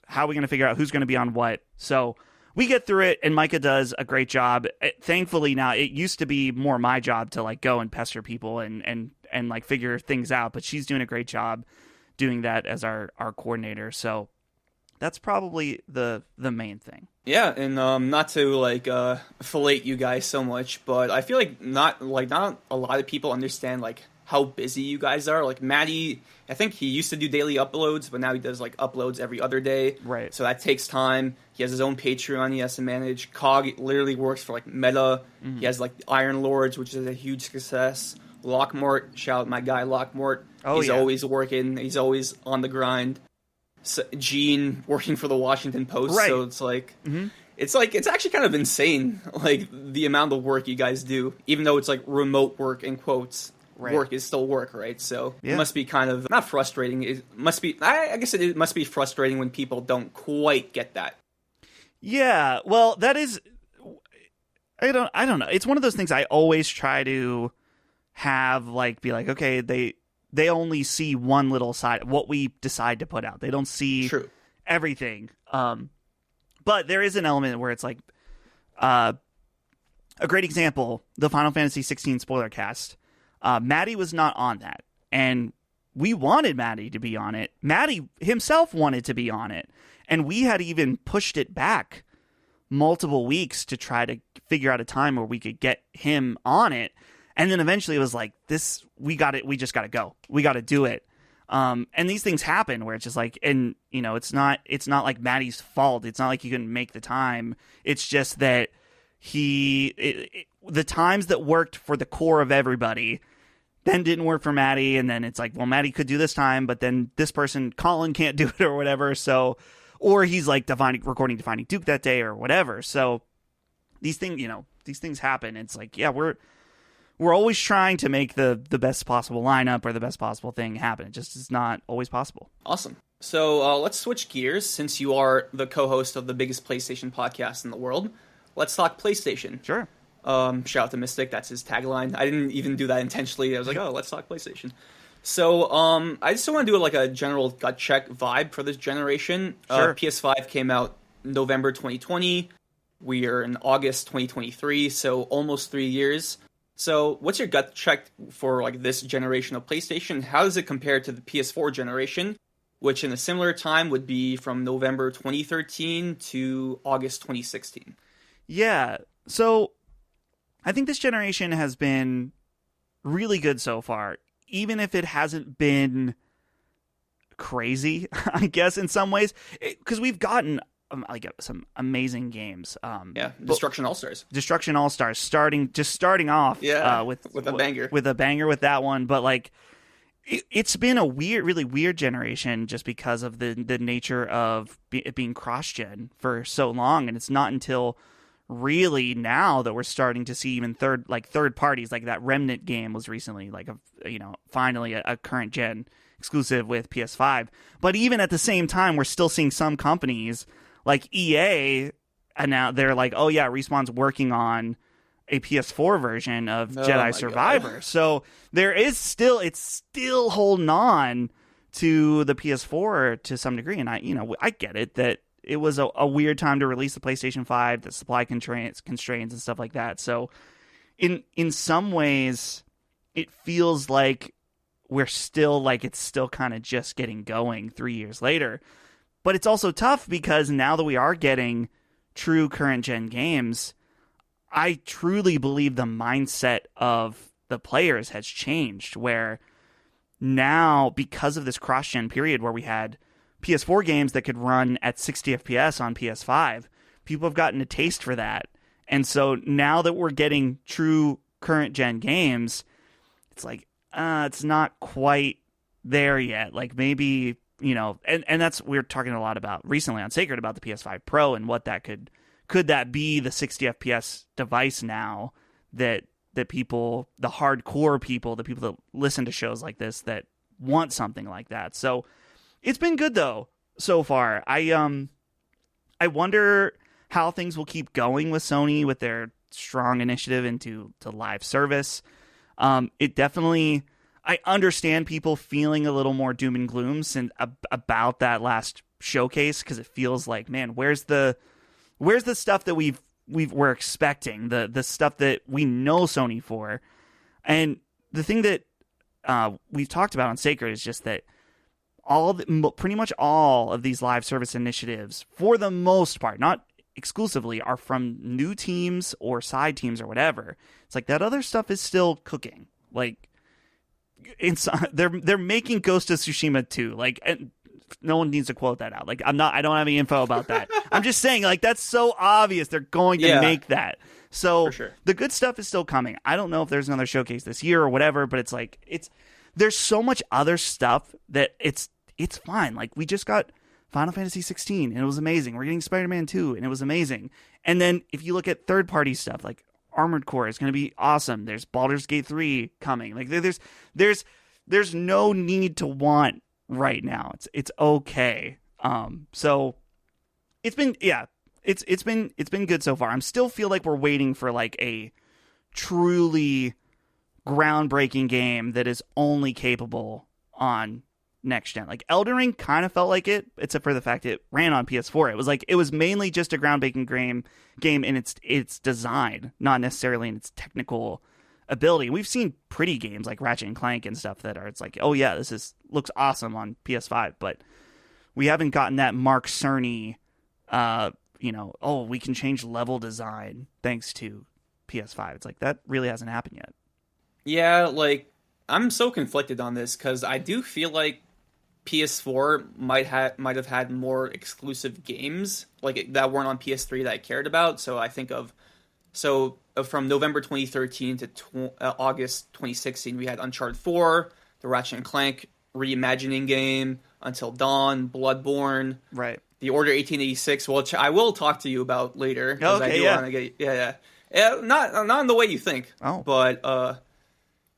how are we going to figure out who's going to be on what? So we get through it, and Micah does a great job. Thankfully now, it used to be more my job to like go and pester people and like figure things out, but she's doing a great job doing that as our coordinator. So that's probably the main thing. Yeah, and not to like fillet you guys so much, but I feel like not a lot of people understand like how busy you guys are. Like Maddie, I think he used to do daily uploads, but now he does like uploads every other day. Right. So that takes time. He has his own Patreon he has to manage. Cog literally works for like Meta. Mm-hmm. He has like Iron Lords, which is a huge success. Lockmort, shout out my guy Lockmort. He's always working. He's always on the grind. So, Gene working for the Washington Post. Right. So it's like, it's actually kind of insane, like the amount of work you guys do, even though it's like remote work in quotes. Right. Work is still work, right? So it must be kind of not frustrating. It must be. I guess it must be frustrating when people don't quite get that. Yeah. Well, that is. I don't know. It's one of those things I always try to have like be like, okay, they only see one little side, what we decide to put out. They don't see everything. But there is an element where it's like, a great example, the Final Fantasy 16 spoiler cast. Maddie was not on that, and we wanted Maddie to be on it. Maddie himself wanted to be on it, and we had even pushed it back multiple weeks to try to figure out a time where we could get him on it. And then eventually it was like, we got it. We just got to go. We got to do it. And these things happen where it's just like, and you know, it's not like Maddie's fault. It's not like you couldn't make the time. It's just that the times that worked for the core of everybody then didn't work for Maddie, and then it's like, well, Maddie could do this time, but then this person, Colin, can't do it or whatever. So, or he's like recording Defining Duke that day or whatever. So these things happen. It's like, yeah, we're always trying to make the best possible lineup or the best possible thing happen. It just is not always possible. Awesome. So let's switch gears. Since you are the co-host of the biggest PlayStation podcast in the world, let's talk PlayStation. Sure. Shout out to Mystic, that's his tagline. I didn't even do that intentionally. I was like, oh, let's talk PlayStation. So, I just want to do like a general gut check vibe for this generation. Sure. PS5 came out November 2020. We are in August 2023, so almost 3 years. So, what's your gut check for like this generation of PlayStation? How does it compare to the PS4 generation, which in a similar time would be from November 2013 to August 2016? Yeah. So I think this generation has been really good so far, even if it hasn't been crazy, I guess, in some ways, because we've gotten some amazing games. Destruction All-Stars. Destruction All-Stars, starting off with a banger. With a banger with that one, but like it's been a really weird generation just because of the nature of it being cross-gen for so long, and it's not until really now that we're starting to see even third parties, like that Remnant game was recently finally a current gen exclusive with PS5. But even at the same time, we're still seeing some companies like EA, and now they're like, oh yeah, Respawn's working on a PS4 version of Jedi Survivor. God. So it's still holding on to the PS4 to some degree, and I get it that it was a weird time to release the PlayStation 5, the supply constraints and stuff like that. So in some ways, it feels like it's still kind of just getting going 3 years later. But it's also tough because now that we are getting true current gen games, I truly believe the mindset of the players has changed, where now, because of this cross-gen period where we had PS4 games that could run at 60 FPS on PS5, people have gotten a taste for that. And so now that we're getting true current gen games, it's like, it's not quite there yet. Like maybe, and that's, we were talking a lot about recently on Sacred about the PS5 Pro and what that could that be the 60 FPS device now that people, the hardcore people, the people that listen to shows like this that want something like that. So it's been good though so far. I wonder how things will keep going with Sony with their strong initiative into live service. It definitely, I understand people feeling a little more doom and gloom about that last showcase, because it feels like, man, where's the stuff that we're expecting, the stuff that we know Sony for. And the thing that we've talked about on Sacred is just that pretty much all of these live service initiatives, for the most part, not exclusively, are from new teams or side teams or whatever. It's like that other stuff is still cooking. Like they're making Ghost of Tsushima 2. Like, and no one needs to quote that out. Like I don't have any info about that. I'm just saying, like, that's so obvious they're going to make that. So for sure, the good stuff is still coming. I don't know if there's another showcase this year or whatever, but it's like there's so much other stuff that it's fine. Like, we just got Final Fantasy 16 and it was amazing. We're getting Spider-Man 2 and it was amazing. And then if you look at third-party stuff, like Armored Core is going to be awesome. There's Baldur's Gate 3 coming. Like, there's no need to want right now. It's okay. So it's been it's been good so far. I'm still feel like we're waiting for like a truly groundbreaking game that is only capable on next gen. Like Elden Ring kind of felt like it, except for the fact it ran on PS4. It was like it was mainly just a groundbreaking game in its design, not necessarily in its technical ability. We've seen pretty games like Ratchet and Clank and stuff that are, it's like, oh yeah, looks awesome on PS5, but we haven't gotten that Mark Cerny, we can change level design thanks to PS5. It's like, that really hasn't happened yet. Yeah, like, I'm so conflicted on this because I do feel like PS4 might have had more exclusive games like that weren't on PS3 that I cared about. So I think of So from November 2013 to August 2016, we had Uncharted 4, the Ratchet and Clank reimagining game, Until Dawn, Bloodborne, Right. the Order 1886, which I will talk to you about later. Okay, yeah. Want to get, yeah. Not in the way you think. Oh. But,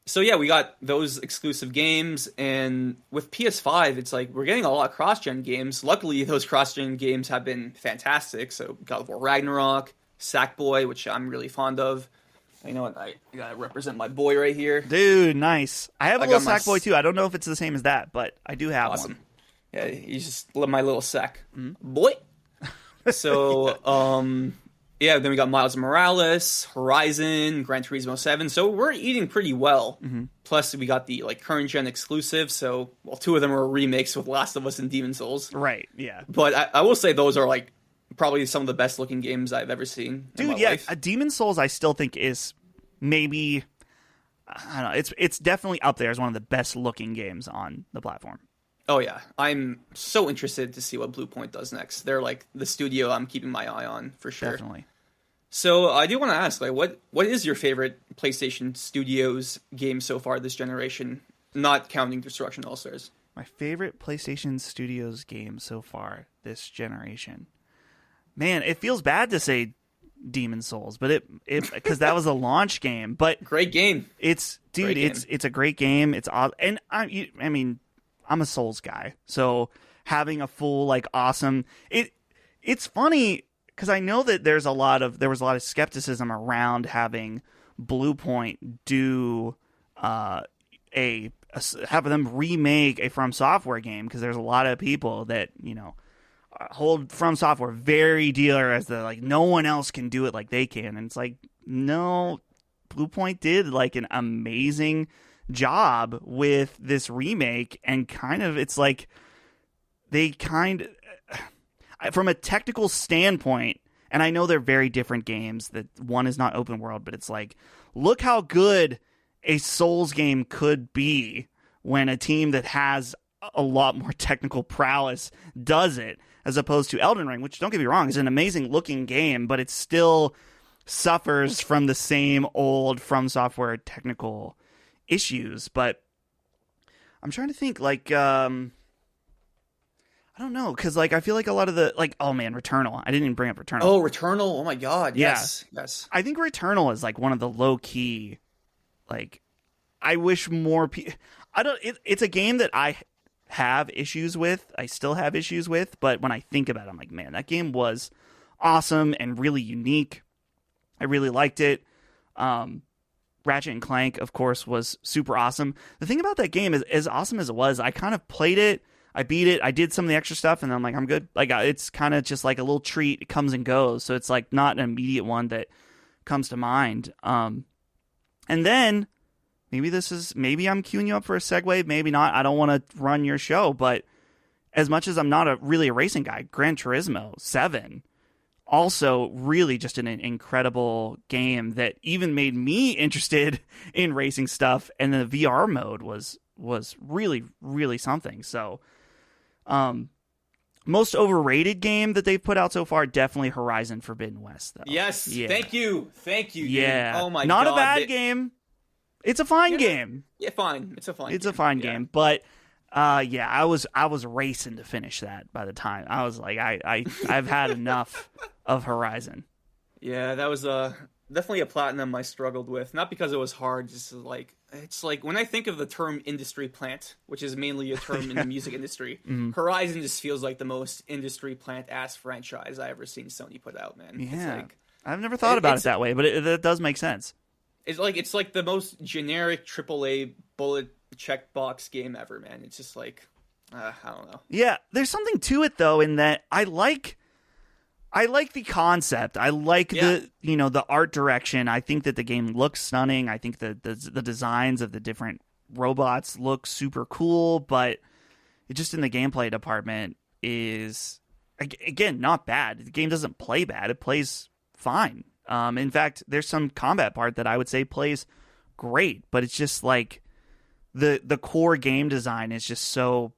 so yeah, we got those exclusive games, and with PS5, it's like we're getting a lot of cross-gen games. Luckily, those cross-gen games have been fantastic. So God of War Ragnarok, Sackboy, which I'm really fond of. You know what? I gotta represent my boy right here. Dude, nice. I have a little got Sackboy too. I don't know if it's the same as that, but I do have Awesome. one. Yeah, you just love my little sack. Boy. So, yeah, then we got Miles Morales, Horizon, Gran Turismo 7. So we're eating pretty well. Plus, we got the current gen exclusive. So, well, two of them are remakes with Last of Us and Demon Souls. Right, yeah. But I will say those are probably some of the best looking games I've ever seen. Dude, yeah, Demon Souls I still think is maybe, I don't know, it's definitely up there as one of the best looking games on the platform. Oh yeah, I'm so interested to see what Blue Point does next. They're the studio I'm keeping my eye on for sure. Definitely. So I do want to ask, what is your favorite PlayStation Studios game so far this generation, not counting Destruction All Stars? My favorite PlayStation Studios game so far this generation. Man, it feels bad to say Demon Souls, but it because that was a launch game. But great game. It's a great game. It's and I mean, I'm a Souls guy, so having a full awesome it's funny because I know that there was a lot of skepticism around having Blue Point do have them remake a From Software game, because there's a lot of people that hold From Software very dear as no one else can do it like they can, and it's no, Blue Point did an amazing job with this remake, and from a technical standpoint, and I know they're very different games, that one is not open world, but it's look how good a Souls game could be when a team that has a lot more technical prowess does it, as opposed to Elden Ring, which, don't get me wrong, is an amazing looking game, but it still suffers from the same old From Software technical issues. But I'm trying to think, I don't know, because I feel a lot of the oh man, Returnal. I didn't even bring up Returnal. Oh, Returnal! Oh my god, yeah. Yes. I think Returnal is one of the low key. I wish more people. It's a game that I have issues with. I still have issues with, but when I think about it, I'm man, that game was awesome and really unique. I really liked it. Ratchet and Clank, of course, was super awesome. The thing about that game is, as awesome as it was, I kind of played it, I beat it, I did some of the extra stuff, and then I'm good. It's kind of just a little treat. It comes and goes, so it's not an immediate one that comes to mind. And then maybe I'm queuing you up for a segue, maybe not. I don't want to run your show, but as much as I'm not really a racing guy, Gran Turismo 7, also really just an incredible game that even made me interested in racing stuff, and the VR mode was really, really something. So, most overrated game that they've put out so far, definitely Horizon Forbidden West, though. Yes, yeah. Thank you. Yeah. Dude. Oh my god. Not a bad game. It's a fine game. Yeah, fine. It's a fine game. But yeah, I was racing to finish that by the time. I was I've had enough of Horizon. Yeah, that was definitely a platinum I struggled with. Not because it was hard, just it's when I think of the term industry plant, which is mainly a term in the music industry, Horizon just feels like the most industry plant ass franchise I ever seen Sony put out, man. Yeah. I've never thought about it that way, but it does make sense. It's it's the most generic AAA bullet checkbox game ever, man. It's just I don't know. Yeah, there's something to it though, in that I like the concept. I like the art direction. I think that the game looks stunning. I think that the designs of the different robots look super cool, but it just in the gameplay department is again not bad. The game doesn't play bad. It plays fine. In fact, there's some combat part that I would say plays great, but it's just the core game design is just so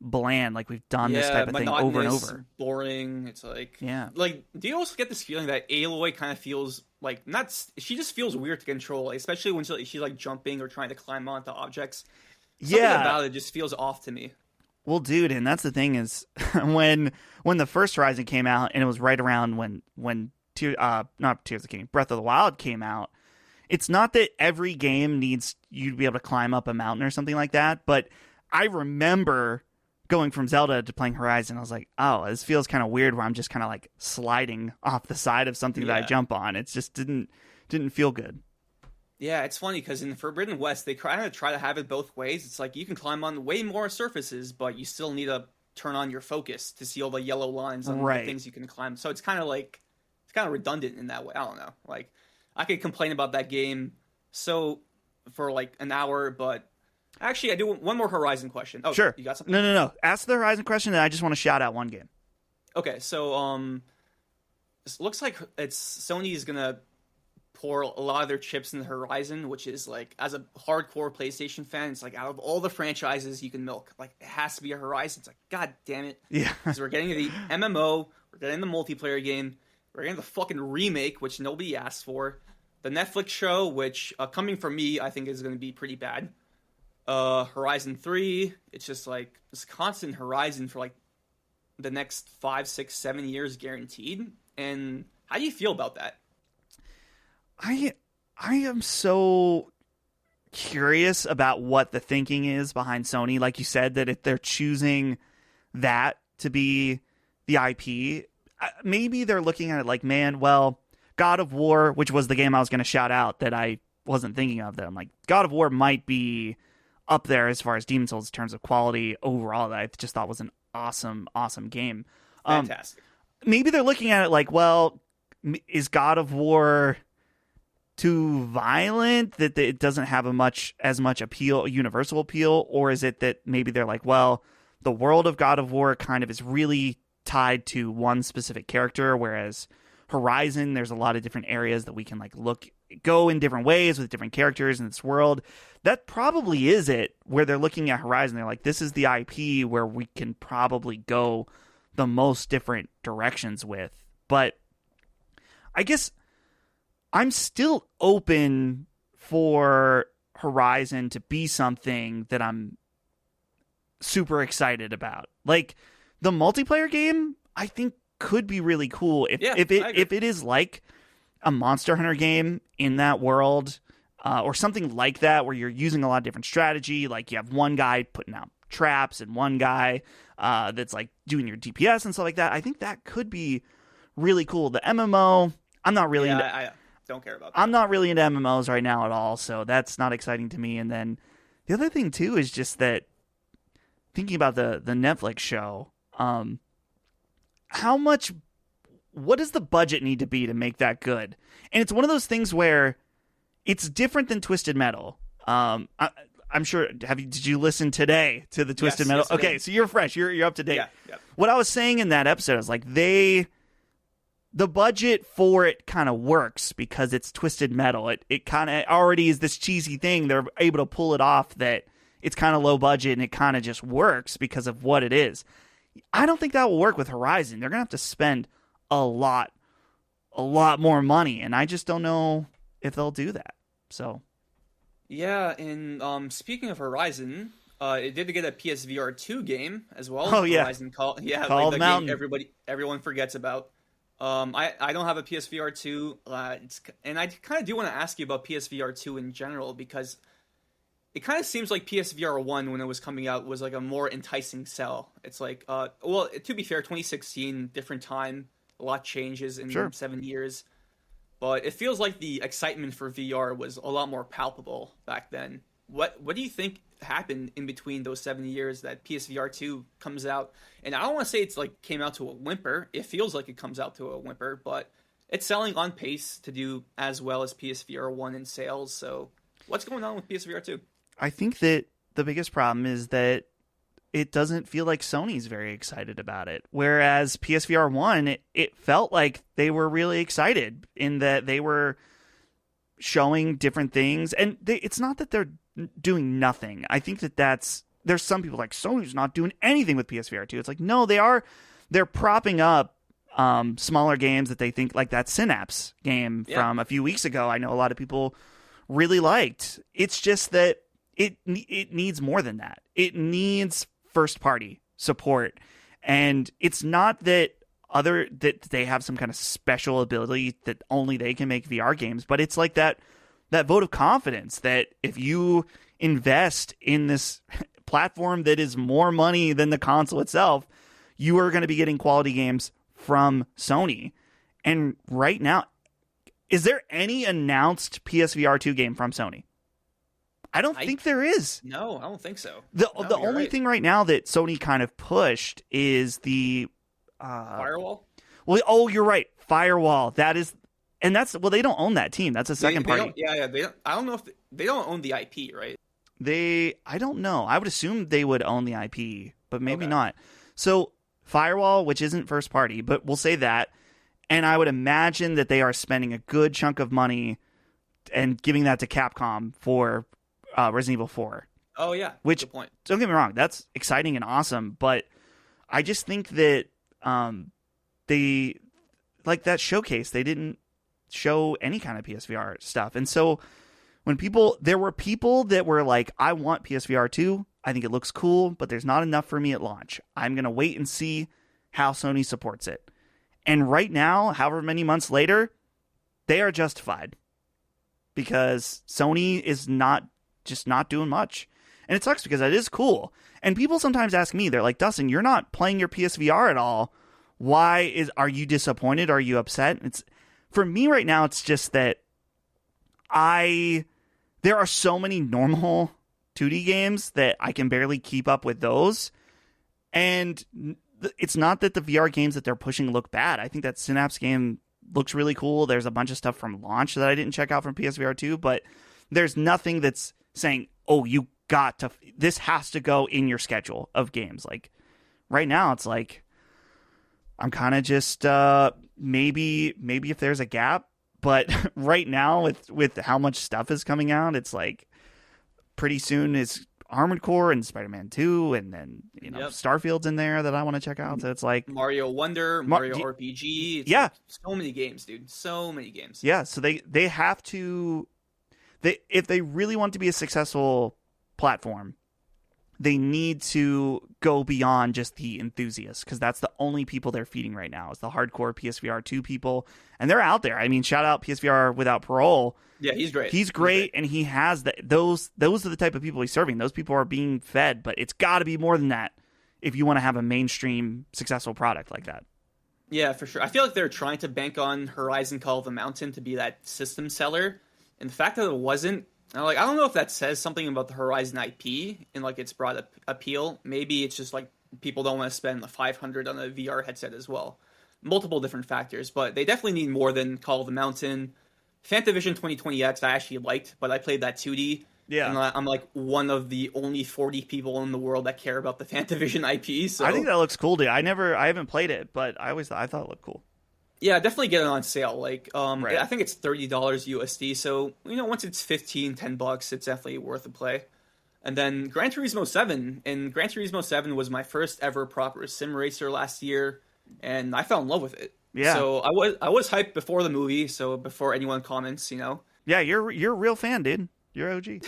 bland. Like we've done this type of thing over and over. Boring. It's like, yeah. Like, do you also get this feeling that Aloy kind of feels like she just feels weird to control, especially when she's like jumping or trying to climb onto objects. Something about it just feels off to me. Well, dude, and that's the thing is when the first Horizon came out, and it was right around when not Tears of the Kingdom, Breath of the Wild came out. It's not that every game needs you to be able to climb up a mountain or something like that, but I remember going from Zelda to playing Horizon. I was like, oh, this feels kind of weird where I'm just kind of like sliding off the side of something that I jump on. It just didn't feel good. Yeah, it's funny because in the Forbidden West, they kind of try to have it both ways. It's like you can climb on way more surfaces, but you still need to turn on your focus to see all the yellow lines on the things you can climb. So it's kind of redundant in that way. I don't know. Like, I could complain about that game for like an hour, but actually, I do one more Horizon question. Oh, sure. You got something? No. Ask the Horizon question, and I just want to shout out one game. Okay, so it looks like Sony is gonna pour a lot of their chips in the Horizon, which is like, as a hardcore PlayStation fan, it's like out of all the franchises you can milk, like it has to be a Horizon. It's like, god damn it. Yeah. Because we're getting the MMO, we're getting the multiplayer game, we're getting the fucking remake, which nobody asked for, the Netflix show, which coming from me, I think is going to be pretty bad. Horizon 3, it's just like this constant Horizon for like the next 5, 6, 7 years guaranteed. And how do you feel about that? I am so curious about what the thinking is behind Sony. Like you said, that if they're choosing that to be the IP, maybe they're looking at it like, man, well, God of War, which was the game I was going to shout out that I wasn't thinking of, that I'm like, God of War might be up there as far as Demon's Souls in terms of quality overall, that I just thought was an awesome game. Fantastic. Maybe they're looking at it like, well, is God of War too violent that it doesn't have as much appeal, universal appeal, or is it that maybe they're like, well, the world of God of War kind of is really tied to one specific character, whereas Horizon, there's a lot of different areas that we can like go in different ways with different characters in this world. That probably is it, where they're looking at Horizon. They're like, this is the IP where we can probably go the most different directions with. But I guess I'm still open for Horizon to be something that I'm super excited about. Like, the multiplayer game, I think, could be really cool if it is like a Monster Hunter game in that world, or something like that, where you're using a lot of different strategy. Like, you have one guy putting out traps and one guy that's like doing your DPS and stuff like that. I think that could be really cool. The MMO, I'm not really into. I don't care about that. I'm not really into MMOs right now at all, so that's not exciting to me. And then the other thing too is just that, thinking about the Netflix show, what does the budget need to be to make that good? And it's one of those things where it's different than Twisted Metal. I'm sure. Did you listen today to the Twisted Metal? Yes, okay, so you're fresh. You're up to date. Yeah. What I was saying in that episode is like the budget for it kind of works because it's Twisted Metal. It kind of already is this cheesy thing. They're able to pull it off that it's kind of low budget, and it kind of just works because of what it is. I don't think that will work with Horizon. They're going to have to spend a lot more money, and I just don't know if they'll do that. So, yeah, and speaking of Horizon, it did get a PSVR 2 game as well. Oh yeah, Horizon Call like the Mountain. Game everyone forgets about. I don't have a PSVR 2, and I kind of do want to ask you about PSVR 2 in general, because it kind of seems like PSVR 1, when it was coming out, was like a more enticing sell. It's like, well, to be fair, 2016, different time, a lot changes in 7 years. But it feels like the excitement for VR was a lot more palpable back then. What do you think happened in between those 7 years that PSVR 2 comes out? And I don't want to say it's like came out to a whimper. It feels like it comes out to a whimper, but it's selling on pace to do as well as PSVR 1 in sales. So what's going on with PSVR 2? I think that the biggest problem is that it doesn't feel like Sony's very excited about it. Whereas PSVR 1, it felt like they were really excited in that they were showing different things. And it's not that they're doing nothing. I think that that's there's some people like Sony's not doing anything with PSVR 2. It's like, no, they are. They're propping up smaller games that they think, like that Synapse game from a few weeks ago. I know a lot of people really liked. It's just that it needs more than that. It needs first party support, and it's not that they have some kind of special ability that only they can make VR games, but it's like that vote of confidence that if you invest in this platform that is more money than the console itself, you are going to be getting quality games from Sony. And right now, is there any announced PSVR 2 game from Sony? I don't think there is. No, I don't think so. The only thing right now that Sony kind of pushed is the Firewall. Well, you're right. Firewall. That is, and that's, well, they don't own that team. That's a second party. I don't know if they don't own the IP, right? I don't know. I would assume they would own the IP, but maybe not. So Firewall, which isn't first party, but we'll say that. And I would imagine that they are spending a good chunk of money and giving that to Capcom for Resident Evil 4. Oh, yeah. Which, good point. Don't get me wrong, that's exciting and awesome, but I just think that they, like that showcase, they didn't show any kind of PSVR stuff. And so when there were people that were like, I want PSVR 2, I think it looks cool, but there's not enough for me at launch. I'm going to wait and see how Sony supports it. And right now, however many months later, they are justified because Sony is not doing much. And it sucks because it is cool. And people sometimes ask me, they're like, Dustin, you're not playing your PSVR at all. Are you disappointed? Are you upset? For me right now, it's just that there are so many normal 2D games that I can barely keep up with those. And it's not that the VR games that they're pushing look bad. I think that Synapse game looks really cool. There's a bunch of stuff from launch that I didn't check out from PSVR 2, but there's nothing that's saying, oh, this has to go in your schedule of games. Like right now, it's like, I'm kind of just, maybe if there's a gap, but right now with how much stuff is coming out, it's like pretty soon is Armored Core and Spider-Man 2, and then Starfield's in there that I want to check out. So it's like Mario Wonder, Mario RPG. It's like so many games, dude. So many games. Yeah, so they have to, if they really want to be a successful platform, they need to go beyond just the enthusiasts, because that's the only people they're feeding right now is the hardcore PSVR 2 people, and they're out there. I mean, shout out PSVR Without Parole. Yeah, he's great. He's great, and he has those are the type of people he's serving. Those people are being fed, but it's got to be more than that if you want to have a mainstream successful product like that. Yeah, for sure. I feel like they're trying to bank on Horizon Call of the Mountain to be that system seller, and the fact that it wasn't, I don't know if that says something about the Horizon IP and like its broad appeal. Maybe it's just like people don't want to spend the $500 on a VR headset as well. Multiple different factors, but they definitely need more than Call of the Mountain. Fantavision 2020X I actually liked, but I played that 2D. Yeah, and I'm like one of the only 40 people in the world that care about the Fantavision IP. So I think that looks cool, dude. I haven't played it, but I thought it looked cool. Yeah, definitely get it on sale. Like, right. I think it's $30 USD. So, once it's $10, it's definitely worth a play. And then Gran Turismo 7. And Gran Turismo 7 was my first ever proper sim racer last year. And I fell in love with it. Yeah. So I was hyped before the movie. So before anyone comments, Yeah, you're a real fan, dude. You're OG.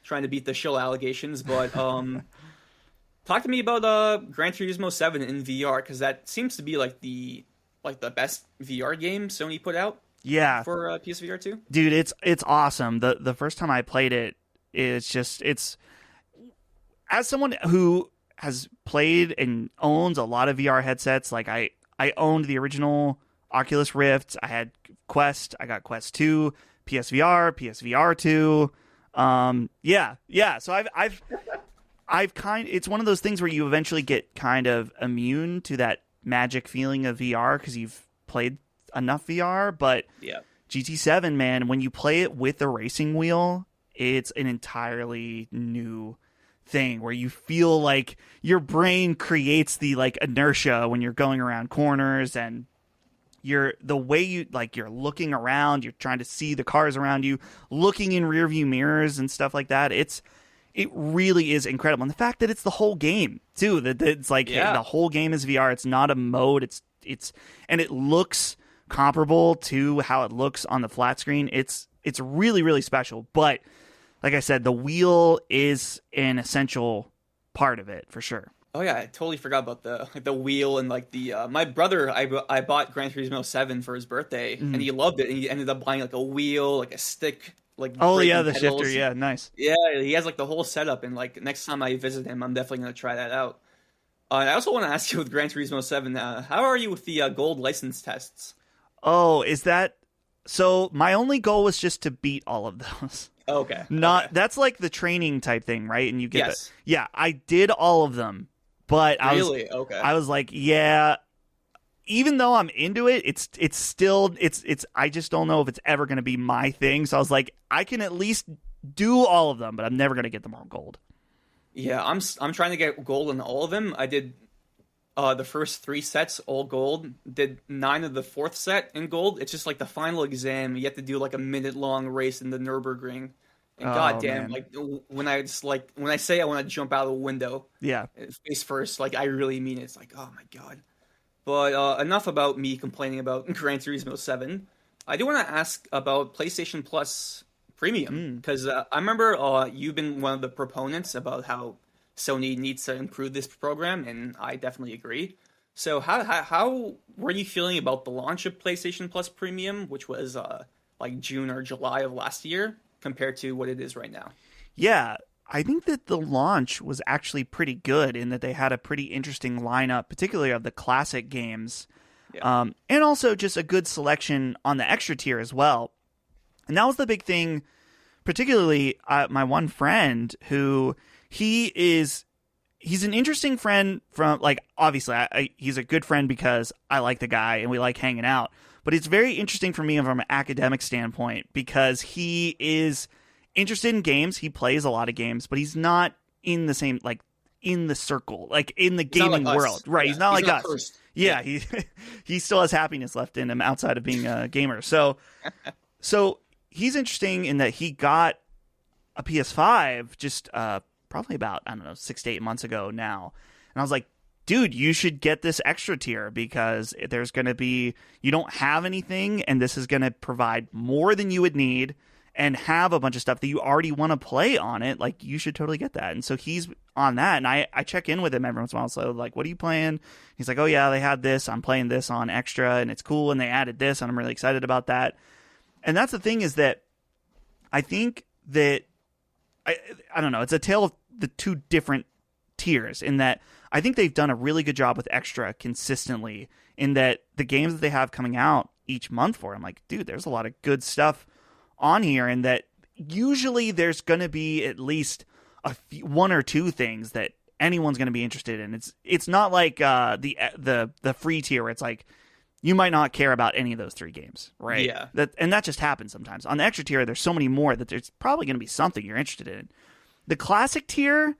Trying to beat the shill allegations. But talk to me about Gran Turismo 7 in VR. Because that seems to be like the best VR game Sony put out. Yeah. For PSVR 2. Dude, it's awesome. The first time I played it, it's as someone who has played and owns a lot of VR headsets, like I owned the original Oculus Rift, I had Quest, I got Quest 2, PSVR 2. Yeah. So I've it's one of those things where you eventually get kind of immune to that magic feeling of VR because you've played enough VR, but yeah, GT7, man, when you play it with the racing wheel, it's an entirely new thing where you feel like your brain creates the like inertia when you're going around corners, and you're looking around, you're trying to see the cars around you, looking in rearview mirrors and stuff like that. It's it really is incredible. And the fact that it's the whole game too, that it's like hey, the whole game is VR. It's not a mode. It's and it looks comparable to how it looks on the flat screen. It's really, really special. But like I said, the wheel is an essential part of it for sure. Oh yeah, I totally forgot about the wheel and like the my brother. I bought Gran Turismo 7 for his birthday, and he loved it. And he ended up buying like a wheel, like a stick, like the pedals. shifter, yeah, nice. Yeah, he has like the whole setup. And like next time I visit him, I'm definitely gonna try that out. And I also want to ask you with Gran Turismo 7, how are you with the gold license tests? Oh, is that so? My only goal was just to beat all of those. Okay, That's like the training type thing, right? And you get yeah, I did all of them. But I was like, yeah, even though I'm into it, it's still I just don't know if it's ever going to be my thing. So I was like, I can at least do all of them, but I'm never going to get them all gold. Yeah, I'm trying to get gold in all of them. I did the first 3 sets all gold. Did 9 of the 4th set in gold. It's just like the final exam. You have to do like a minute-long race in the Nürburgring. And goddamn, like when I say I want to jump out of the window, face first, like I really mean it. It's like, oh my god. But enough about me complaining about Gran Turismo 7. I do want to ask about PlayStation Plus Premium because I remember you've been one of the proponents about how Sony needs to improve this program, and I definitely agree. So how were you feeling about the launch of PlayStation Plus Premium, which was like June or July of last year? Compared to what it is right now? Yeah, I think that the launch was actually pretty good in that they had a pretty interesting lineup, particularly of the classic games, and also just a good selection on the extra tier as well. And that was the big thing, particularly my one friend who he's an interesting friend from, like, obviously he's a good friend because I like the guy and we like hanging out. But it's very interesting for me from an academic standpoint because he is interested in games. He plays a lot of games, but he's not in the same, like, in the circle, like in the gaming world. Right. Yeah. He's not like us. Cursed. Yeah. He still has happiness left in him outside of being a gamer. So he's interesting in that he got a PS5 just probably about, 6 to 8 months ago now. And I was like, dude, you should get this extra tier because there's going to be, you don't have anything, and this is going to provide more than you would need and have a bunch of stuff that you already want to play on it. Like, you should totally get that. And so he's on that, and I check in with him every once in a while. So, like, what are you playing? He's like, oh, yeah, they had this. I'm playing this on extra, and it's cool, and they added this, and I'm really excited about that. And that's the thing is that I think that, I don't know, it's a tale of the two different tiers in that I think they've done a really good job with extra consistently in that the games that they have coming out each month for it, I'm like, dude, there's a lot of good stuff on here, and that usually there's going to be at least one or two things that anyone's going to be interested in. It's not like the free tier where it's like you might not care about any of those 3 games, right? Yeah. That just happens sometimes. On the extra tier, there's so many more that there's probably going to be something you're interested in. The classic tier,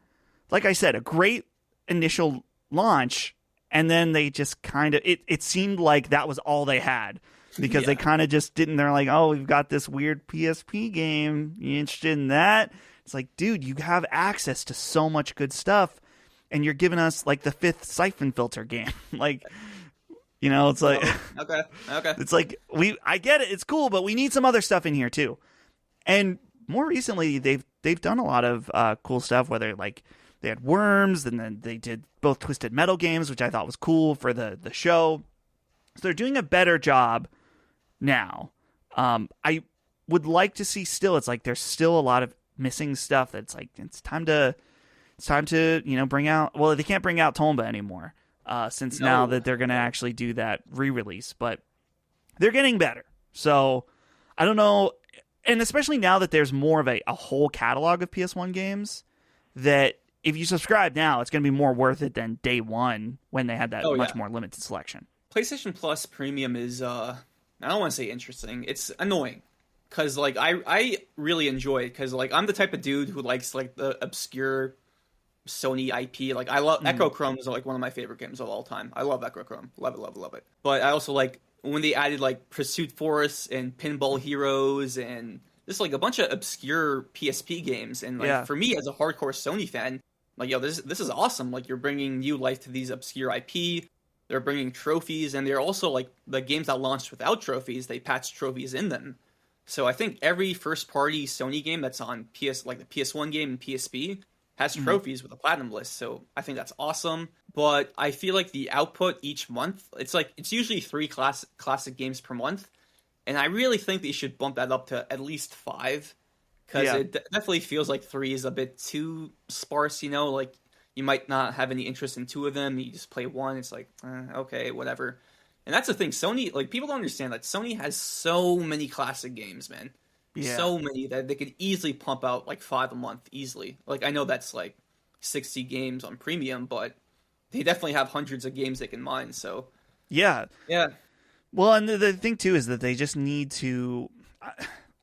like I said, a great initial launch, and then they just kind of it seemed like that was all they had because they kind of just didn't. They're like, oh, we've got this weird PSP game, you interested in that? It's like, dude, you have access to so much good stuff, and you're giving us like the 5th Siphon Filter game. Like, it's like okay it's like I get it, it's cool, but we need some other stuff in here too. And more recently they've done a lot of cool stuff, whether like they had Worms, and then they did both Twisted Metal games, which I thought was cool for the show. So they're doing a better job now. I would like to see still, it's like there's still a lot of missing stuff that's like it's time to bring out, well, they can't bring out Tomba anymore since now that they're going to actually do that re-release, but they're getting better. So I don't know, and especially now that there's more of a whole catalog of PS1 games, that if you subscribe now, it's going to be more worth it than day one when they had that much more limited selection. PlayStation Plus Premium is, I don't want to say interesting. It's annoying. Because, like, I really enjoy it. Because, like, I'm the type of dude who likes, like, the obscure Sony IP. Like, I love... Echo Chrome is, like, one of my favorite games of all time. I love Echo Chrome. Love it, love it, love it. But I also, like, when they added, like, Pursuit Force and Pinball Heroes and this like a bunch of obscure PSP games, and like for me as a hardcore Sony fan, like yo, this is awesome. Like you're bringing new life to these obscure IP. They're bringing trophies, and they're also like the games that launched without trophies. They patched trophies in them. So I think every first-party Sony game that's on like the PS1 game and PSP, has trophies with a platinum list. So I think that's awesome. But I feel like the output each month, it's usually 3 classic games per month, and I really think they should bump that up to at least 5, because it definitely feels like 3 is a bit too sparse. You know, like you might not have any interest in 2 of them. You just play 1. It's like okay, whatever. And that's the thing. Sony, like people don't understand that Sony has so many classic games, man. So many that they could easily pump out like 5 a month easily. Like I know that's like 60 games on premium, but they definitely have hundreds of games they can mine. So yeah. Well, and the thing too is that they just need to.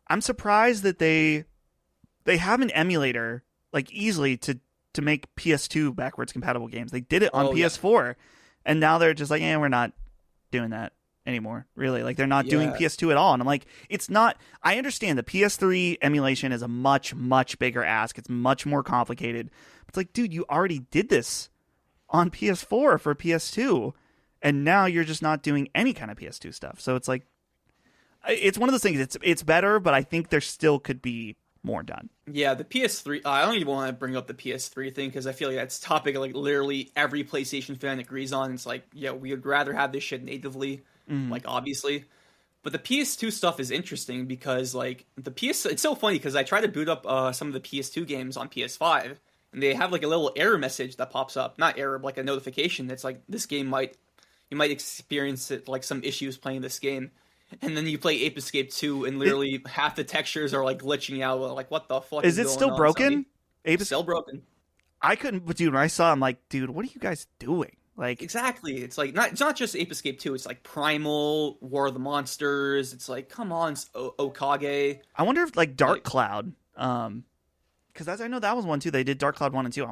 I'm surprised that they have an emulator like easily to make PS2 backwards compatible games. They did it on PS4, and now they're just like, we're not doing that anymore, really. Like they're not doing PS2 at all. And I'm like, it's not. I understand the PS3 emulation is a much bigger ask. It's much more complicated. It's like, dude, you already did this on PS4 for PS2, and now you're just not doing any kind of PS2 stuff. So it's like, it's one of those things. It's better, but I think there still could be more done. Yeah, the PS3. I don't even want to bring up the PS3 thing because I feel like that's a topic like literally every PlayStation fan agrees on. It's like, we would rather have this shit natively. Like obviously, but the PS2 stuff is interesting because like it's so funny because I try to boot up some of the PS2 games on PS5 and they have like a little error message that pops up, not error, but like a notification that's like this game you might experience like some issues playing this game, and then you play Ape Escape 2 and literally half the textures are like glitching out. Like what the fuck is it still on, broken? It's still broken. I couldn't, but dude, when I saw it, I'm like, dude, what are you guys doing? Like exactly, it's like it's not just Ape Escape 2. It's like Primal, War of the Monsters. It's like come on, Okage. I wonder if like Dark Cloud, because I know that was one too. They did Dark Cloud 1 and 2.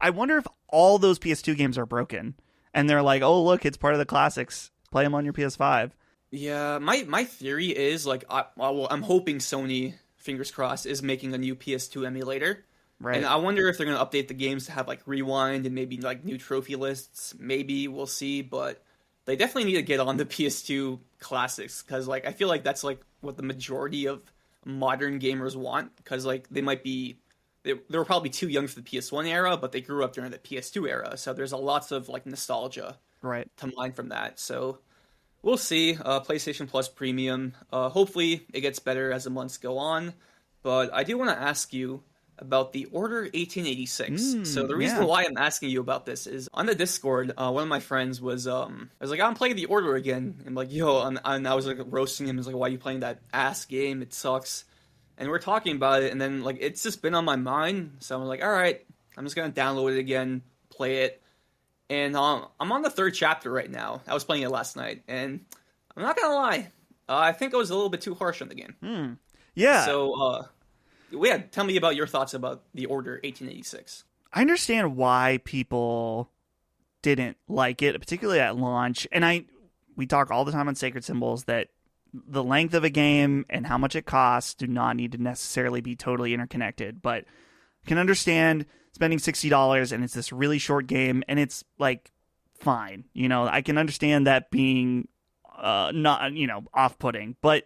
I wonder if all those PS2 games are broken and they're like, oh look, it's part of the classics. Play them on your PS5. Yeah, my theory is like I'm hoping Sony, fingers crossed, is making a new PS2 emulator. Right. And I wonder if they're going to update the games to have, like, rewind and maybe, like, new trophy lists. Maybe, we'll see. But they definitely need to get on the PS2 classics. Because, like, I feel like that's, like, what the majority of modern gamers want. Because, like, they might be... They were probably too young for the PS1 era, but they grew up during the PS2 era. So there's lots of, like, nostalgia to mine from that. So we'll see. PlayStation Plus Premium. Hopefully it gets better as the months go on. But I do want to ask you about the Order 1886. So the reason why I'm asking you about this is on the Discord, one of my friends was like, I'm playing the Order again. And like, yo, and I was like roasting him. He's like, why are you playing that ass game? It sucks. And we're talking about it, and then like it's just been on my mind. So I'm like, all right, I'm just gonna download it again, play it. And I'm on the 3rd chapter right now. I was playing it last night, and I'm not gonna lie, I think I was a little bit too harsh on the game. Yeah. So tell me about your thoughts about the Order 1886. I understand why people didn't like it, particularly at launch. And we talk all the time on Sacred Symbols that the length of a game and how much it costs do not need to necessarily be totally interconnected. But I can understand spending $60 and it's this really short game and it's like fine. You know, I can understand that being not, off-putting. But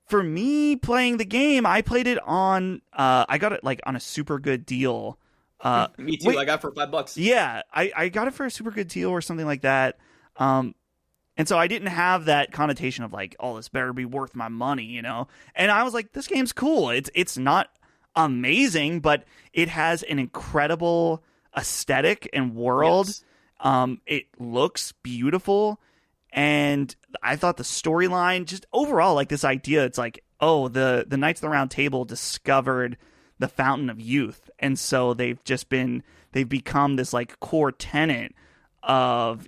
for me, playing the game, I played it on. I got it like on a super good deal. Me too. I got it for $5. Yeah, I got it for a super good deal or something like that. And so I didn't have that connotation of like, oh, this better be worth my money, And I was like, this game's cool. It's not amazing, but it has an incredible aesthetic and world. Yes. It looks beautiful. And I thought the storyline, just overall, like this idea, it's like, oh, the Knights of the Round Table discovered the Fountain of Youth. And so they've become this like core tenet of,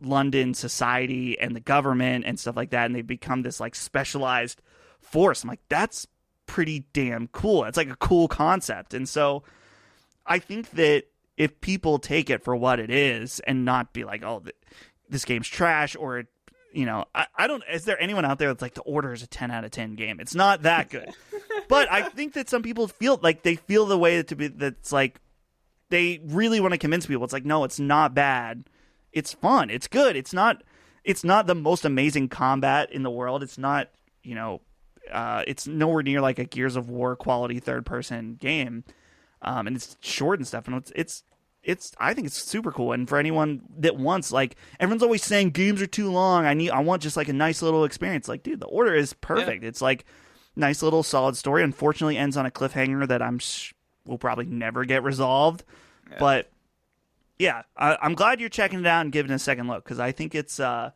London society and the government and stuff like that. And they've become this like specialized force. I'm like, that's pretty damn cool. It's like a cool concept. And so I think that if people take it for what it is and not be like, oh, this game's trash or I don't. Is there anyone out there that's like the Order is a 10 out of 10 game? It's not that good, but I think that some people feel the way that's like they really want to convince people. It's like, no, it's not bad. It's fun. It's good. It's not the most amazing combat in the world. It's not, it's nowhere near like a Gears of War quality third person game. And it's short and stuff. And I think it's super cool. And for anyone that wants, like, everyone's always saying games are too long. I want just like a nice little experience. Like, dude, the Order is perfect. Yeah. It's like nice little solid story. Unfortunately ends on a cliffhanger that will probably never get resolved. Yeah. But yeah, I'm glad you're checking it out and giving it a second look, because I think it's a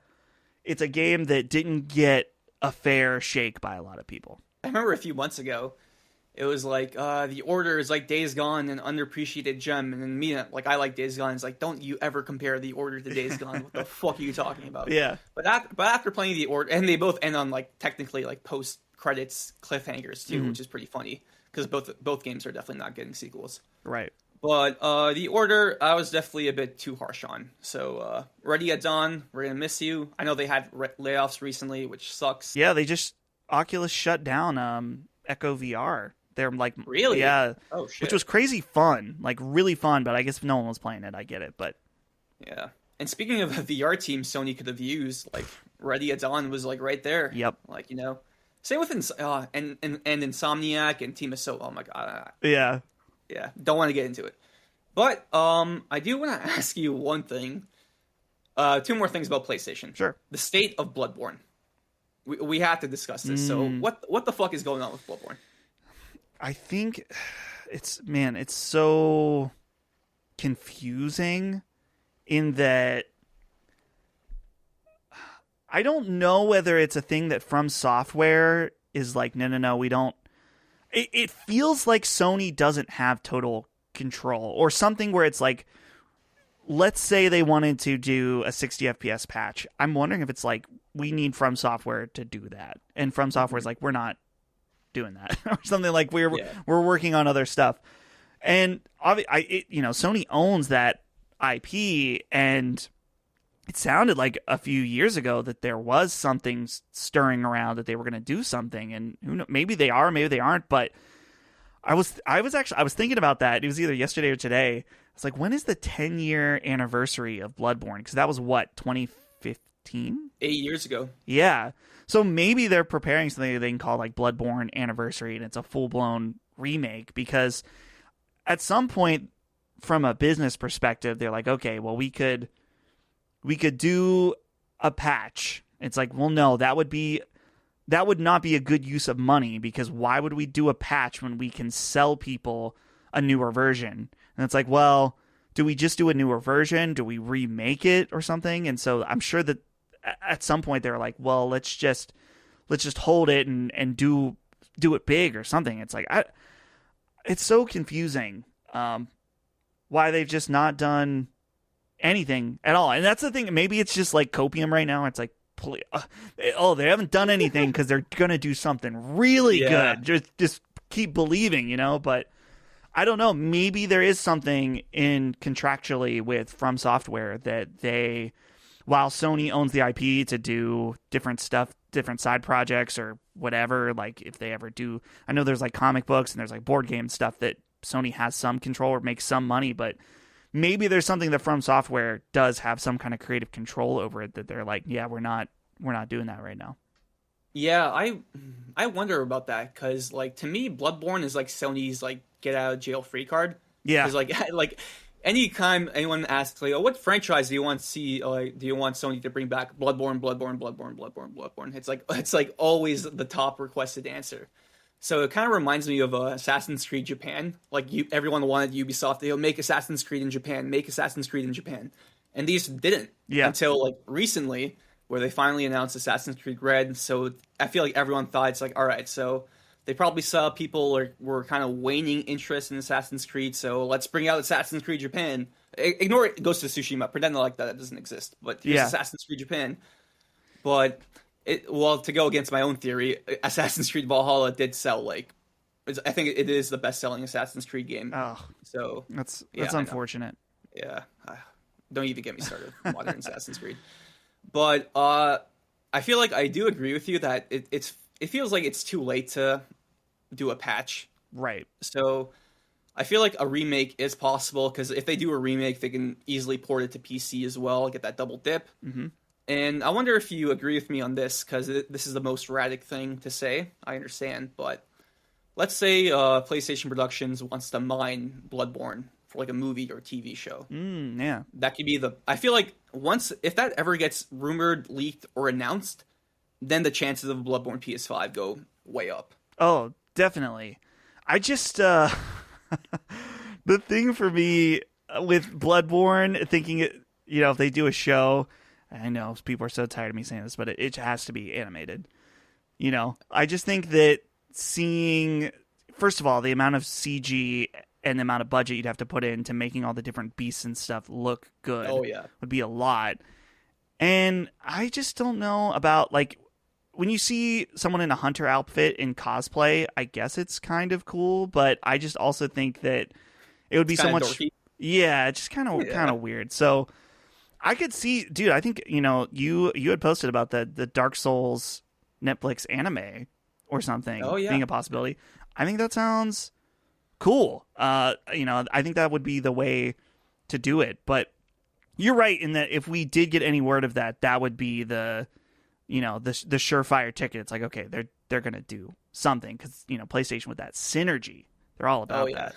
game that didn't get a fair shake by a lot of people. I remember a few months ago, it was like, the Order is like Days Gone, an underappreciated gem. And then me, like, I like Days Gone. It's like, don't you ever compare the Order to Days Gone. What the fuck are you talking about? Yeah. But after playing the Order, and they both end on, like, technically, like, post-credits cliffhangers, too, which is pretty funny. Because both games are definitely not getting sequels. Right. But the Order, I was definitely a bit too harsh on. So, Ready at Dawn, we're going to miss you. I know they had layoffs recently, which sucks. Yeah, Oculus shut down Echo VR. They're like, really? Yeah. Oh, shit. Which was crazy fun, like really fun, but I guess if no one was playing it, I get it, but. Yeah. And speaking of a VR team Sony could have used, like, Ready at Dawn was, like, right there. Yep. Like, same with and Insomniac and Team of So. Oh, my God. Yeah. Yeah. Don't want to get into it. But I do want to ask you one thing. Two more things about PlayStation. Sure. The State of Bloodborne. We have to discuss this. So what the fuck is going on with Bloodborne? I think it's so confusing in that I don't know whether it's a thing that From Software is like, no, we don't. It feels like Sony doesn't have total control, or something where it's like, let's say they wanted to do a 60 FPS patch. I'm wondering if it's like, we need From Software to do that. And From Software is like, we're not doing that. Or something like we're working on other stuff. And Sony owns that IP, and it sounded like a few years ago that there was something stirring around that they were going to do something, and who knows, maybe they are, maybe they aren't. But I was thinking about that. It was either yesterday or today. It's like, when is the 10-year anniversary of Bloodborne? Because that was what, 2015? 8 years ago. Yeah. So maybe they're preparing something that they can call like Bloodborne Anniversary, and it's a full-blown remake, because at some point, from a business perspective, they're like, okay, well, we could do a patch. It's like, well, no, that would not be a good use of money, because why would we do a patch when we can sell people a newer version? And it's like, well, do we just do a newer version? Do we remake it or something? And so I'm sure that at some point they were like, well, let's just hold it and do it big or something. It's like, it's so confusing why they've just not done anything at all. And that's the thing. Maybe it's just like copium right now. It's like, they haven't done anything because they're gonna do something really good. Just keep believing, But I don't know. Maybe there is something in contractually with From Software that they, while Sony owns the IP to do different stuff, different side projects or whatever, like if they ever do, I know there's like comic books and there's like board game stuff that Sony has some control or makes some money, but maybe there's something that From Software does have some kind of creative control over it, that they're like, yeah, we're not doing that right now. Yeah, I wonder about that, because like, to me, Bloodborne is like Sony's like get out of jail free card. Yeah, because like anytime anyone asks like, oh, what franchise do you want to see? Like, do you want Sony to bring back? Bloodborne. It's like always the top requested answer. So it kind of reminds me of Assassin's Creed Japan. Like, everyone wanted Ubisoft to make Assassin's Creed in Japan, and these didn't until like recently, where they finally announced Assassin's Creed Red. So I feel like everyone thought it's like, all right, so they probably saw people were kind of waning interest in Assassin's Creed, so let's bring out Assassin's Creed Japan. Ignore it, Ghost of Tsushima, pretend like that doesn't exist. But here's Assassin's Creed Japan. But to go against my own theory, Assassin's Creed Valhalla did sell like, I think it is the best-selling Assassin's Creed game. Oh, so that's unfortunate. Yeah, don't even get me started on modern Assassin's Creed. But I feel like I do agree with you that it feels like it's too late to do a patch. Right. So I feel like a remake is possible because if they do a remake, they can easily port it to PC as well, get that double dip. Mm-hmm. And I wonder if you agree with me on this because this is the most Radec thing to say. I understand, but let's say PlayStation Productions wants to mine Bloodborne for like a movie or a TV show. Yeah. That could be I feel like if that ever gets rumored, leaked, or announced, then the chances of Bloodborne PS5 go way up. Oh, definitely. I just, the thing for me with Bloodborne, thinking, if they do a show, I know people are so tired of me saying this, but it has to be animated. I just think that seeing, first of all, the amount of CG and the amount of budget you'd have to put into making all the different beasts and stuff look good would be a lot. And I just don't know about, like, when you see someone in a hunter outfit in cosplay, I guess it's kind of cool, but I just also think that it would be so much dorky. Yeah, it's just kind of weird. So I could see, dude, I think, you had posted about the Dark Souls Netflix anime or something being a possibility. I think that sounds cool. I think that would be the way to do it. But you're right in that if we did get any word of that, that would be the surefire ticket. It's like, okay, they're going to do something because, PlayStation with that synergy, they're all about that.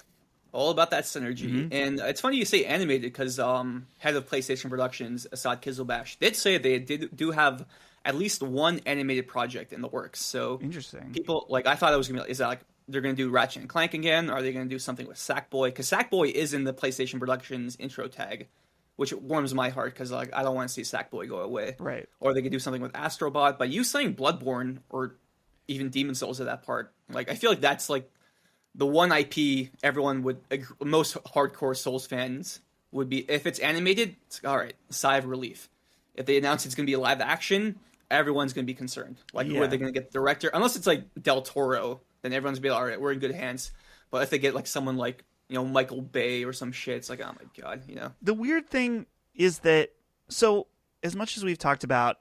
All about that synergy. Mm-hmm. And it's funny you say animated because head of PlayStation Productions, Asad Kizilbash, did say they do have at least one animated project in the works. So interesting. People, like, I thought it was going to be, is that like, they're going to do Ratchet and Clank again? Or are they going to do something with Sackboy? Because Sackboy is in the PlayStation Productions intro tag, which warms my heart because, like, I don't want to see Sackboy go away. Right. Or they could do something with Astrobot. But you saying Bloodborne or even Demon Souls at that part, like, I feel like that's, like, the one IP everyone would, most hardcore Souls fans would be, if it's animated, it's all right, sigh of relief. If they announce it's going to be live action, everyone's going to be concerned. Like, who are they going to get the director? Unless it's like Del Toro, then everyone's going to be like, all right, we're in good hands. But if they get like someone like, Michael Bay or some shit, it's like, oh my God, The weird thing is that, so as much as we've talked about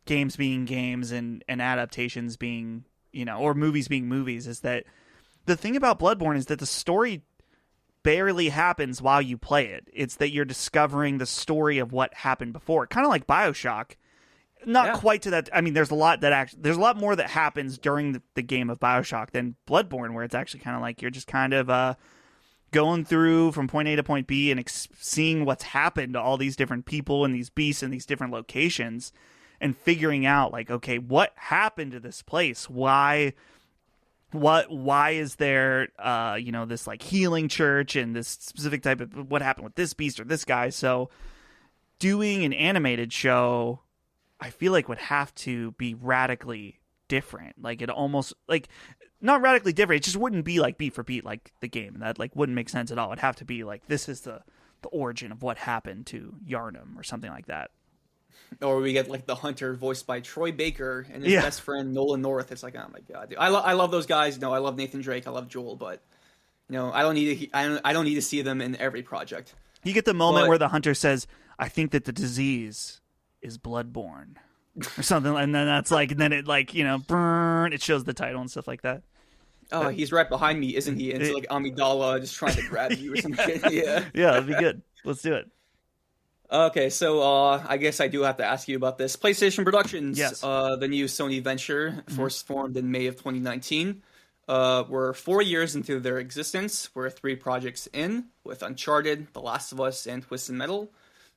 games being games and adaptations being, or movies being movies, is that the thing about Bloodborne is that the story barely happens while you play it. It's that you're discovering the story of what happened before. Kind of like BioShock. Not quite to that. I mean, there's a lot more that happens during the game of BioShock than Bloodborne, where it's actually kind of like you're just kind of going through from point A to point B and seeing what's happened to all these different people and these beasts and these different locations and figuring out, like, okay, what happened to this place? Why is there this like healing church and this specific type of what happened with this beast or this guy? So doing an animated show, I feel like would have to be radically different. Like, it almost, like, not radically different, it just wouldn't be like beat for beat like the game. That like wouldn't make sense at all. It'd have to be like, this is the origin of what happened to Yharnam or something like that. Or we get like the hunter voiced by Troy Baker and his best friend Nolan North. It's like, oh my God, dude. I love those guys. I love Nathan Drake. I love Joel, but I don't need to see them in every project. You get the moment where the hunter says, "I think that the disease is bloodborne," or something, and then that's like, and then it like burn. It shows the title and stuff like that. Oh, he's right behind me, isn't he? And it's like Amidala just trying to grab you or some shit. Yeah, that'd be good. Let's do it. Okay, so I guess I do have to ask you about this. PlayStation Productions, yes. The new Sony venture, first formed in May of 2019. We're 4 years into their existence. We're 3 projects in, with Uncharted, The Last of Us, and Twisted Metal.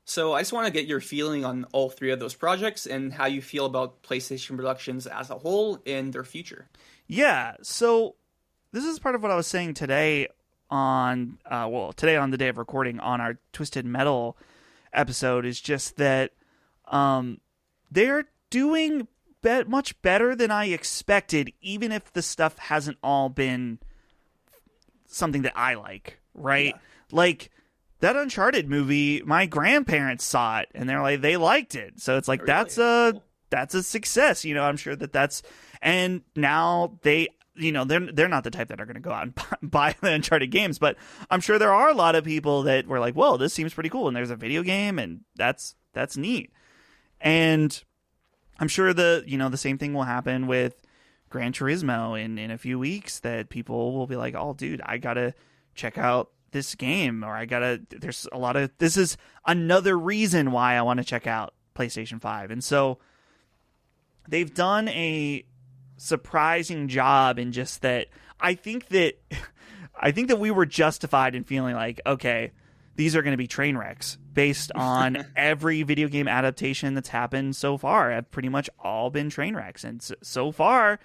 So I just want to get your feeling on all 3 of those projects and how you feel about PlayStation Productions as a whole and their future. Yeah, so this is part of what I was saying today on the day of recording on our Twisted Metal episode, is just that they're doing much better than I expected, even if the stuff hasn't all been something that I like, right? Yeah. Like, that Uncharted movie, my grandparents saw it, and they're like, they liked it. So it's like, that's a success, I'm sure that's, and now they're not the type that are going to go out and buy the Uncharted games, but I'm sure there are a lot of people that were like, whoa, this seems pretty cool, and there's a video game, and that's neat. And I'm sure the same thing will happen with Gran Turismo in a few weeks, that people will be like, oh, dude, I gotta check out this game, or this is another reason why I want to check out PlayStation 5. And so they've done a surprising job in just that. I think that we were justified in feeling like, okay, these are going to be train wrecks based on every video game adaptation that's happened so far. Have pretty much all been train wrecks. And so far,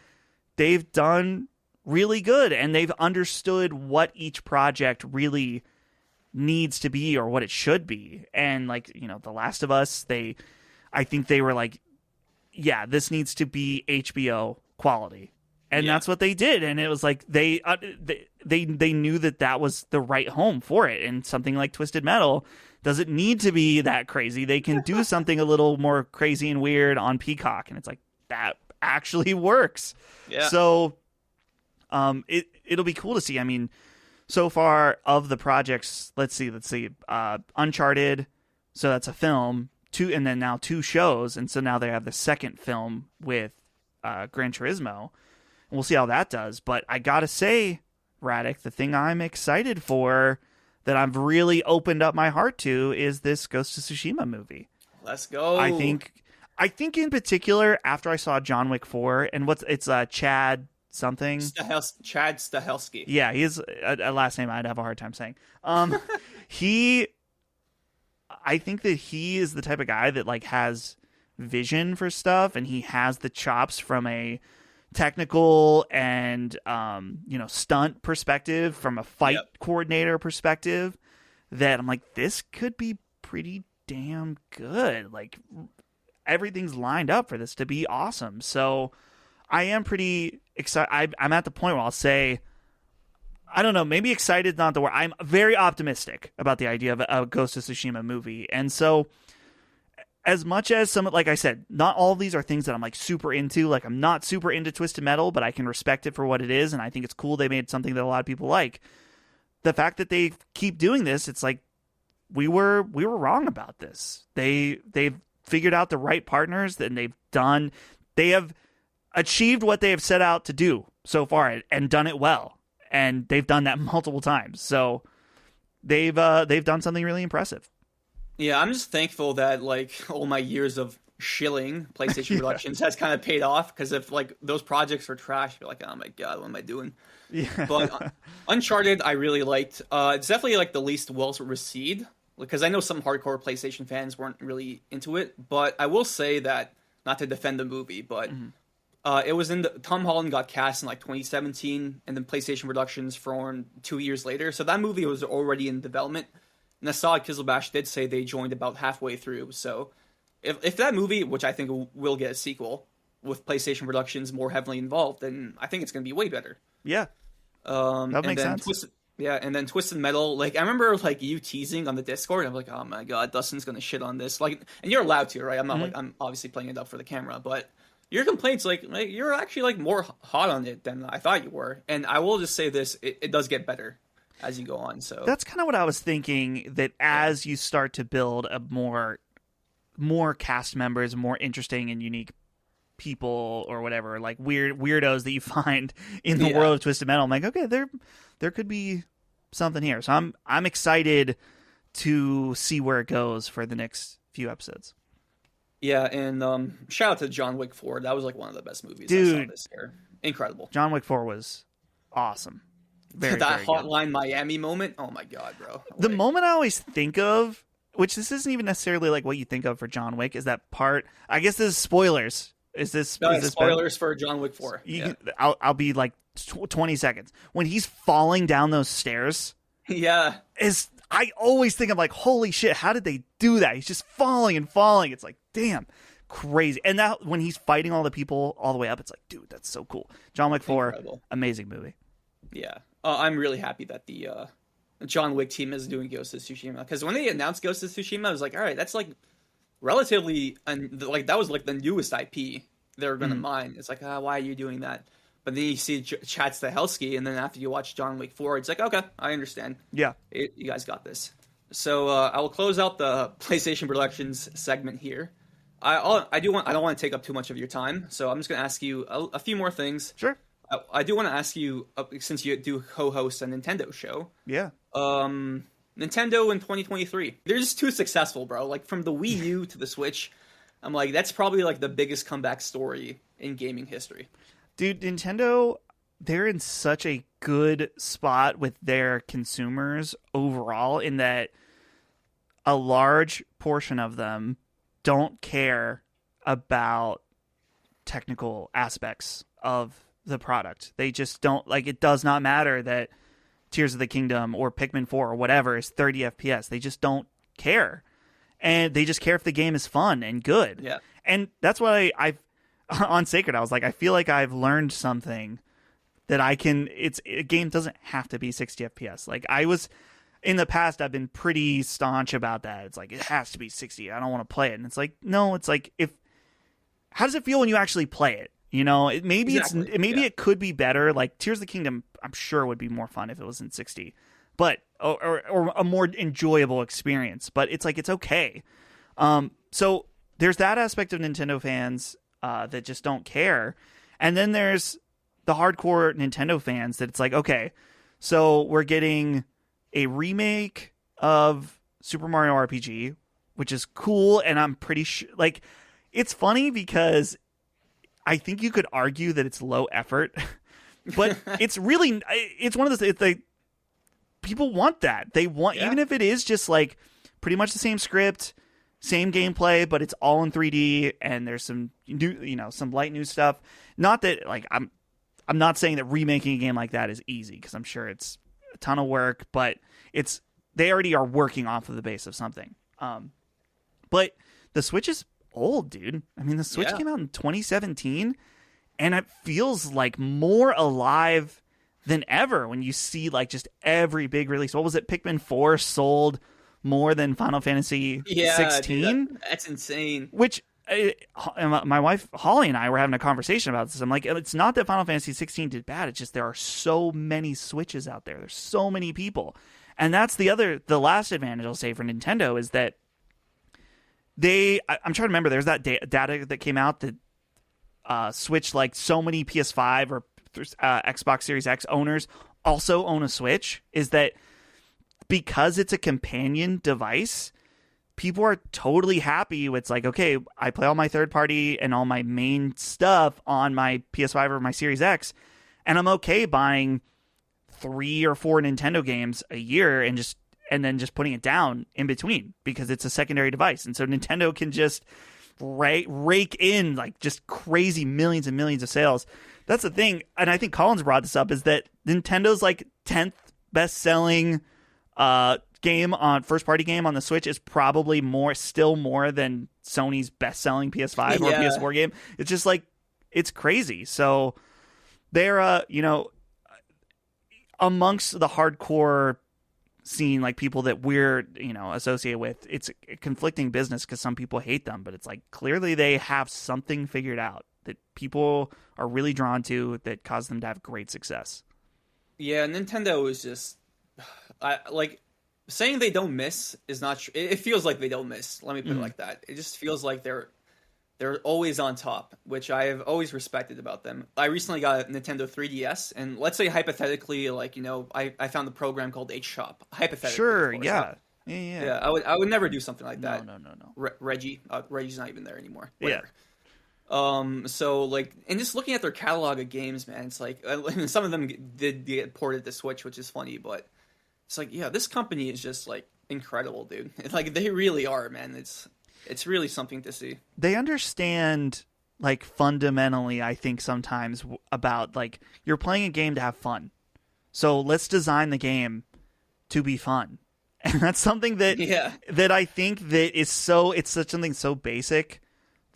they've done really good, and they've understood what each project really needs to be or what it should be. And like, The Last of Us, I think they were like, yeah, this needs to be HBO quality. And that's what they did. And it was like they knew that was the right home for it. And something like Twisted Metal doesn't need to be that crazy. They can do something a little more crazy and weird on Peacock. And it's like, that actually works. Yeah. So it'll be cool to see. I mean, so far of the projects, let's see. Uncharted, so that's a film, and then now 2 shows. And so now they have the second film with Gran Turismo. We'll see how that does. But I gotta say, Radec, the thing I'm excited for, that I've really opened up my heart to, is this Ghost of Tsushima movie. Let's go. I think in particular, after I saw John Wick 4, and it's Chad something. Chad Stahelski. Yeah, he's a last name I'd have a hard time saying. I think that he is the type of guy that like has vision for stuff, and he has the chops from a technical and stunt perspective, from a fight coordinator perspective, that I'm like, this could be pretty damn good. Like, everything's lined up for this to be awesome. So I am pretty excited. I'm at the point where I'll say, I don't know, maybe excited is not the word. I'm very optimistic about the idea of a Ghost of Tsushima movie. And so, as much as like I said, not all of these are things that I'm like super into. Like, I'm not super into Twisted Metal, but I can respect it for what it is, and I think it's cool they made something that a lot of people like. The fact that they keep doing this, it's like we were wrong about this. They've figured out the right partners, and they have achieved what they have set out to do so far, and done it well. And they've done that multiple times. So they've done something really impressive. Yeah, I'm just thankful that like all my years of shilling PlayStation Productions has kind of paid off, because if like those projects were trash, you're like, oh my god, what am I doing? Yeah. But Uncharted, I really liked. It's definitely like the least well received, because I know some hardcore PlayStation fans weren't really into it. But I will say that, not to defend the movie, but it was Tom Holland got cast in like 2017, and then PlayStation Productions formed 2 years later. So that movie was already in development. And I saw Kizilbash did say they joined about halfway through. So if that movie, which I think will get a sequel with PlayStation Productions more heavily involved, then I think it's going to be way better. Yeah. That makes sense. And then Twisted Metal, like I remember like you teasing on the Discord. I'm like, oh my god, Dustin's going to shit on this. Like, and you're allowed to, right? I'm not like, I'm obviously playing it up for the camera, but your complaints, like you're actually like more hot on it than I thought you were. And I will just say this, it does get better as you go on. So that's kind of what I was thinking, that as you start to build a more cast members, more interesting and unique people, or whatever, like weirdos that you find in the world of Twisted Metal, I'm like, okay, there could be something here. So I'm excited to see where it goes for the next few episodes. Yeah, and shout out to John Wick 4. That was like one of the best movies I saw this year. Incredible. John Wick 4 was awesome. That very Hotline good. Miami moment, oh my god, bro. The moment I always think of, which this isn't even necessarily like what you think of for John Wick, is that part. I guess this is spoilers. Is this spoilers for John Wick 4? I'll be like 20 seconds when he's falling down those stairs. Yeah, I always think, I'm like, holy shit, how did they do that? He's just falling and falling. It's like, damn, crazy. And now when he's fighting all the people all the way up, it's like, dude, that's so cool. John Wick 4, incredible. Amazing movie. Yeah. I'm really happy that the John Wick team is doing Ghost of Tsushima, because when they announced Ghost of Tsushima, I was like, all right, that's like relatively, like that was like the newest IP they were going to mine. It's like, why are you doing that? But then you see Chad Stahelski, and then after you watch John Wick 4, it's like, okay, I understand. Yeah. You guys got this. So I will close out the PlayStation Productions segment here. I don't want to take up too much of your time, so I'm just going to ask you a few more things. Sure. I do want to ask you, since you do co-host a Nintendo show. Yeah. Nintendo in 2023. They're just too successful, bro. Like from the Wii U to the Switch, I'm like, that's probably like the biggest comeback story in gaming history. Dude, Nintendo, they're in such a good spot with their consumers overall in that a large portion of them don't care about technical aspects of the product. They just don't, like, it does not matter that Tears of the Kingdom or Pikmin 4 or whatever is 30 FPS. They just don't care. And they just care if the game is fun and good. Yeah. And that's why I've, on Sacred, I was like, I feel like I've learned something that a game doesn't have to be 60 FPS. Like, in the past, I've been pretty staunch about that. It's like, it has to be 60. I don't want to play it. And it's like, no, it's like, how does it feel when you actually play it? You know, it could be better. Like Tears of the Kingdom, I'm sure would be more fun if it was in 60, but or a more enjoyable experience. But it's like, it's okay. So there's that aspect of Nintendo fans that just don't care, and then there's the hardcore Nintendo fans that it's like, okay, so we're getting a remake of Super Mario RPG, which is cool, and I'm pretty sure, like, it's funny because I think you could argue that it's low effort, but it's one of those, it's like, people want that. They want, even if it is just like pretty much the same script, same gameplay, but it's all in 3D and there's some new, some light new stuff. Not that, like, I'm not saying that remaking a game like that is easy, because I'm sure it's a ton of work, but they already are working off of the base of something. But the Switch is old, dude. I mean, the Switch came out in 2017, and it feels like more alive than ever when you see like just every big release. What was it? Pikmin 4 sold more than Final Fantasy 16. Dude, that's insane. Which my wife Holly and I were having a conversation about this. I'm like, it's not that Final Fantasy 16 did bad. It's just there are so many Switches out there. There's so many people, and that's the last advantage I'll say for Nintendo is that I'm trying to remember. There's that data that came out that Switch, like so many PS5 or Xbox Series X owners also own a Switch, is that because it's a companion device, people are totally happy with, it's like, okay, I play all my third party and all my main stuff on my PS5 or my Series X, and I'm okay buying 3 or 4 Nintendo games a year and then just putting it down in between because it's a secondary device. And so Nintendo can just rake in like just crazy millions and millions of sales. That's the thing. And I think Collins brought this up, is that Nintendo's like 10th best selling game on first party game on the Switch is probably still more than Sony's best selling PS5 or PS4 game. It's just like, it's crazy. So they're, amongst the hardcore scene, like people that we're associated with, it's a conflicting business because some people hate them, but it's like clearly they have something figured out that people are really drawn to that cause them to have great success. Yeah, Nintendo is just like saying they don't miss is not true. It feels like they don't miss. Let me put it like that. It just feels like they're always on top, which I have always respected about them. I recently got a Nintendo 3DS, and let's say hypothetically, like, I found the program called HShop. Hypothetically. Sure, course, yeah. Yeah, I would never do something like that. No. Reggie's not even there anymore. Whatever. Yeah. So, like, and just looking at their catalog of games, man, it's like, some of them did get ported to Switch, which is funny, but it's like, yeah, this company is just, like, incredible, dude. Like, they really are, man. It's really something to see. They understand, like, fundamentally, I think sometimes about, like, you're playing a game to have fun. So let's design the game to be fun. And that's something that I think that it's such something so basic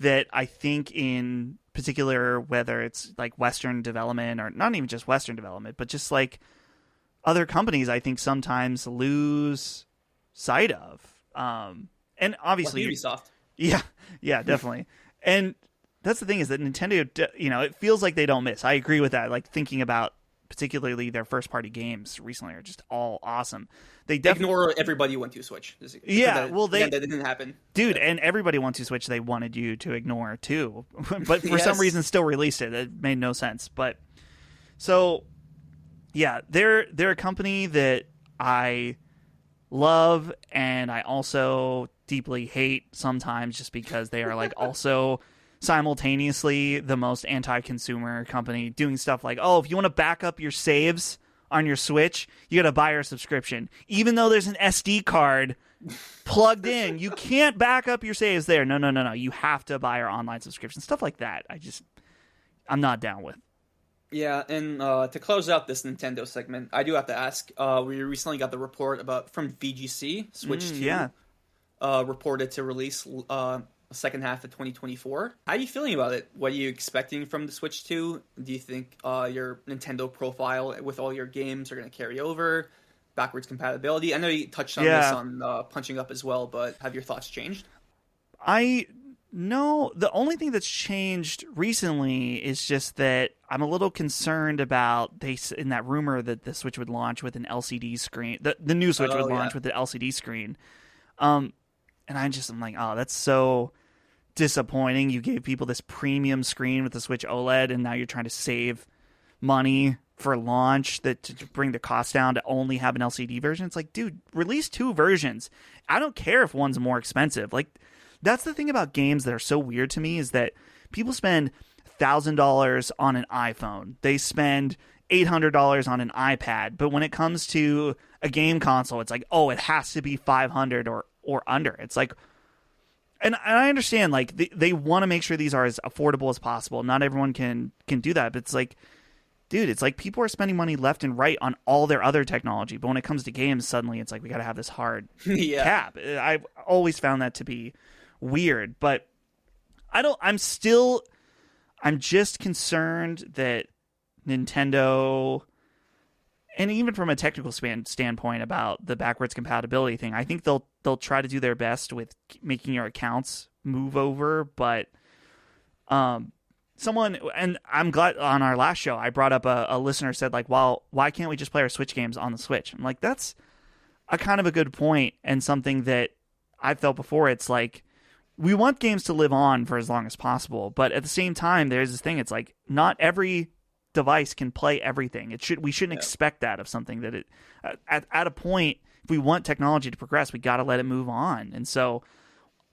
that I think in particular, whether it's like Western development or not even just Western development, but just like other companies, I think sometimes lose sight of. And obviously, like Ubisoft. Yeah, definitely. And that's the thing, is that Nintendo, it feels like they don't miss. I agree with that. Like, thinking about particularly their first-party games recently, are just all awesome. They Ignore everybody who went to Switch. That didn't happen. Dude, and everybody went to Switch. They wanted you to ignore too, but for some reason still released it. It made no sense. But so, yeah, they're a company that I love, and I also deeply hate sometimes, just because they are like also simultaneously the most anti-consumer company, doing stuff like, oh, if you want to back up your saves on your Switch, you got to buy our subscription. Even though there's an SD card plugged in, you can't back up your saves there. No. You have to buy our online subscription. Stuff like that. I'm not down with. Yeah, and to close out this Nintendo segment, I do have to ask, we recently got the report from VGC, Switch 2, reported to release second half of 2024. How are you feeling about it? What are you expecting from the Switch 2? Do you think your Nintendo profile with all your games are going to carry over? Backwards compatibility? I know you touched on this on Punching Up as well, but have your thoughts changed? No, the only thing that's changed recently is just that I'm a little concerned about in that rumor that the Switch would launch with an LCD screen. The new Switch would launch with the LCD screen. And I'm like, oh, that's so disappointing. You gave people this premium screen with the Switch OLED, and now you're trying to save money for launch to bring the cost down to only have an LCD version. It's like, dude, release 2 versions. I don't care if one's more expensive. Like, that's the thing about games that are so weird to me, is that people spend $1,000 on an iPhone. They spend $800 on an iPad. But when it comes to a game console, it's like, oh, it has to be $500 or under. It's like, and I understand, like, they want to make sure these are as affordable as possible. Not everyone can do that. But it's like, dude, it's like people are spending money left and right on all their other technology. But when it comes to games, suddenly it's like, we got to have this hard cap. I've always found that to be weird, but I'm just concerned that Nintendo, and even from a technical standpoint about the backwards compatibility thing, I think they'll try to do their best with making your accounts move over, but someone, and I'm glad on our last show I brought up a listener said, like, well, why can't we just play our Switch games on the Switch? I'm like, that's a kind of a good point, and something that I've felt before. It's like, we want games to live on for as long as possible, but at the same time, there's this thing. It's like, not every device can play everything. We shouldn't expect that of something that at a point, if we want technology to progress, we got to let it move on. And so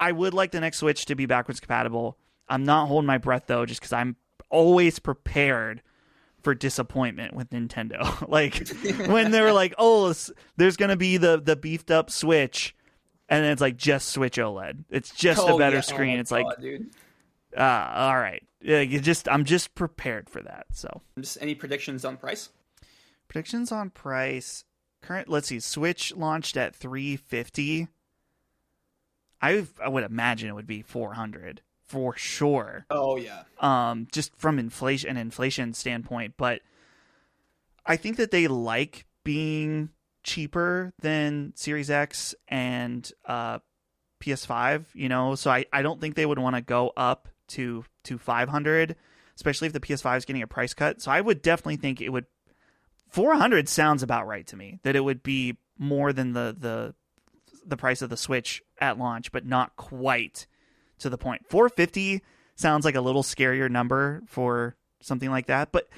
I would like the next Switch to be backwards compatible. I'm not holding my breath though, just because I'm always prepared for disappointment with Nintendo. Like when they were like, oh, there's going to be the beefed up Switch, and then it's like just Switch OLED. It's just a better screen. It's God, like, dude. All right. Yeah, I'm just prepared for that. So, just any predictions on price? Predictions on price. Let's see. Switch launched at $350. I would imagine it would be $400 for sure. Oh yeah. Just from inflation standpoint, but I think that they like being cheaper than Series X and PS5, so I don't think they would want to go up to $500, especially if the PS5 is getting a price cut. So I would definitely think it would, $400 sounds about right to me, that it would be more than the price of the Switch at launch, but not quite to the point. $450 sounds like a little scarier number for something like that, but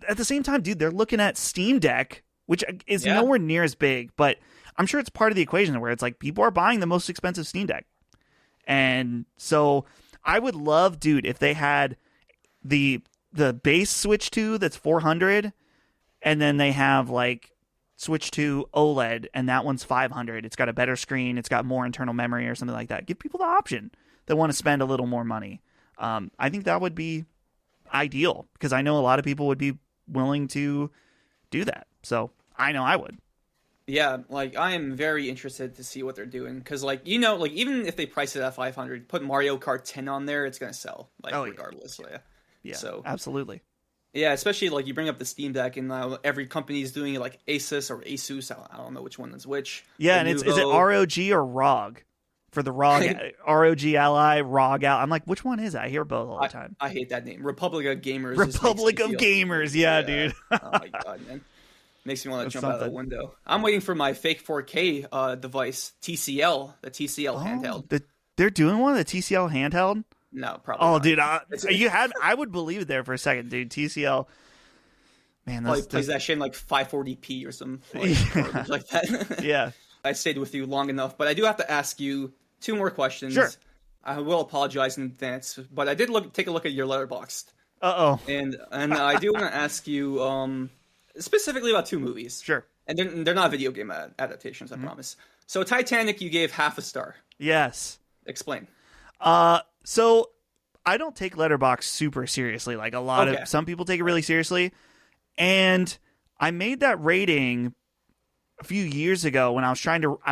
at the same time, dude, they're looking at Steam Deck, which is nowhere near as big, but I'm sure it's part of the equation where it's like people are buying the most expensive Steam Deck. And so I would love, dude, if they had the base Switch 2 that's $400, and then they have like Switch 2 OLED, and that one's $500. It's got a better screen, it's got more internal memory or something like that. Give people the option that want to spend a little more money. I think that would be ideal, because I know a lot of people would be willing to do that. So I know I would. Yeah, like, I am very interested to see what they're doing, because, like, even if they price it at $500, put Mario Kart 10 on there, it's going to sell, regardless. Yeah. Yeah, so absolutely. Yeah, especially, like, you bring up the Steam Deck, and every company is doing it, like Asus or Asus. I don't know which one is which. Yeah, and is it ROG or ROG? for the ROGLI, ROG. I'm like, which one is it? I hear both all the time. I hate that name. Republic of Gamers. Republic of Gamers, yeah, dude. Oh my god, man. Makes me want to jump out of the window. I'm waiting for my fake 4K device, TCL, the TCL handheld. They're doing one, the TCL handheld? No, probably not. Dude, I would believe it there for a second, dude. TCL, man, probably plays that shit in like 540p or something like that. Yeah. I stayed with you long enough, but I do have to ask you 2 more questions. Sure. I will apologize in advance, but I did take a look at your Letterboxd. Uh-oh. And I do want to ask you specifically about 2 movies. Sure. And they're not video game adaptations, I promise. So Titanic, you gave half a star. Yes. Explain. So I don't take Letterboxd super seriously. Like some people take it really seriously. And I made that rating a few years ago when I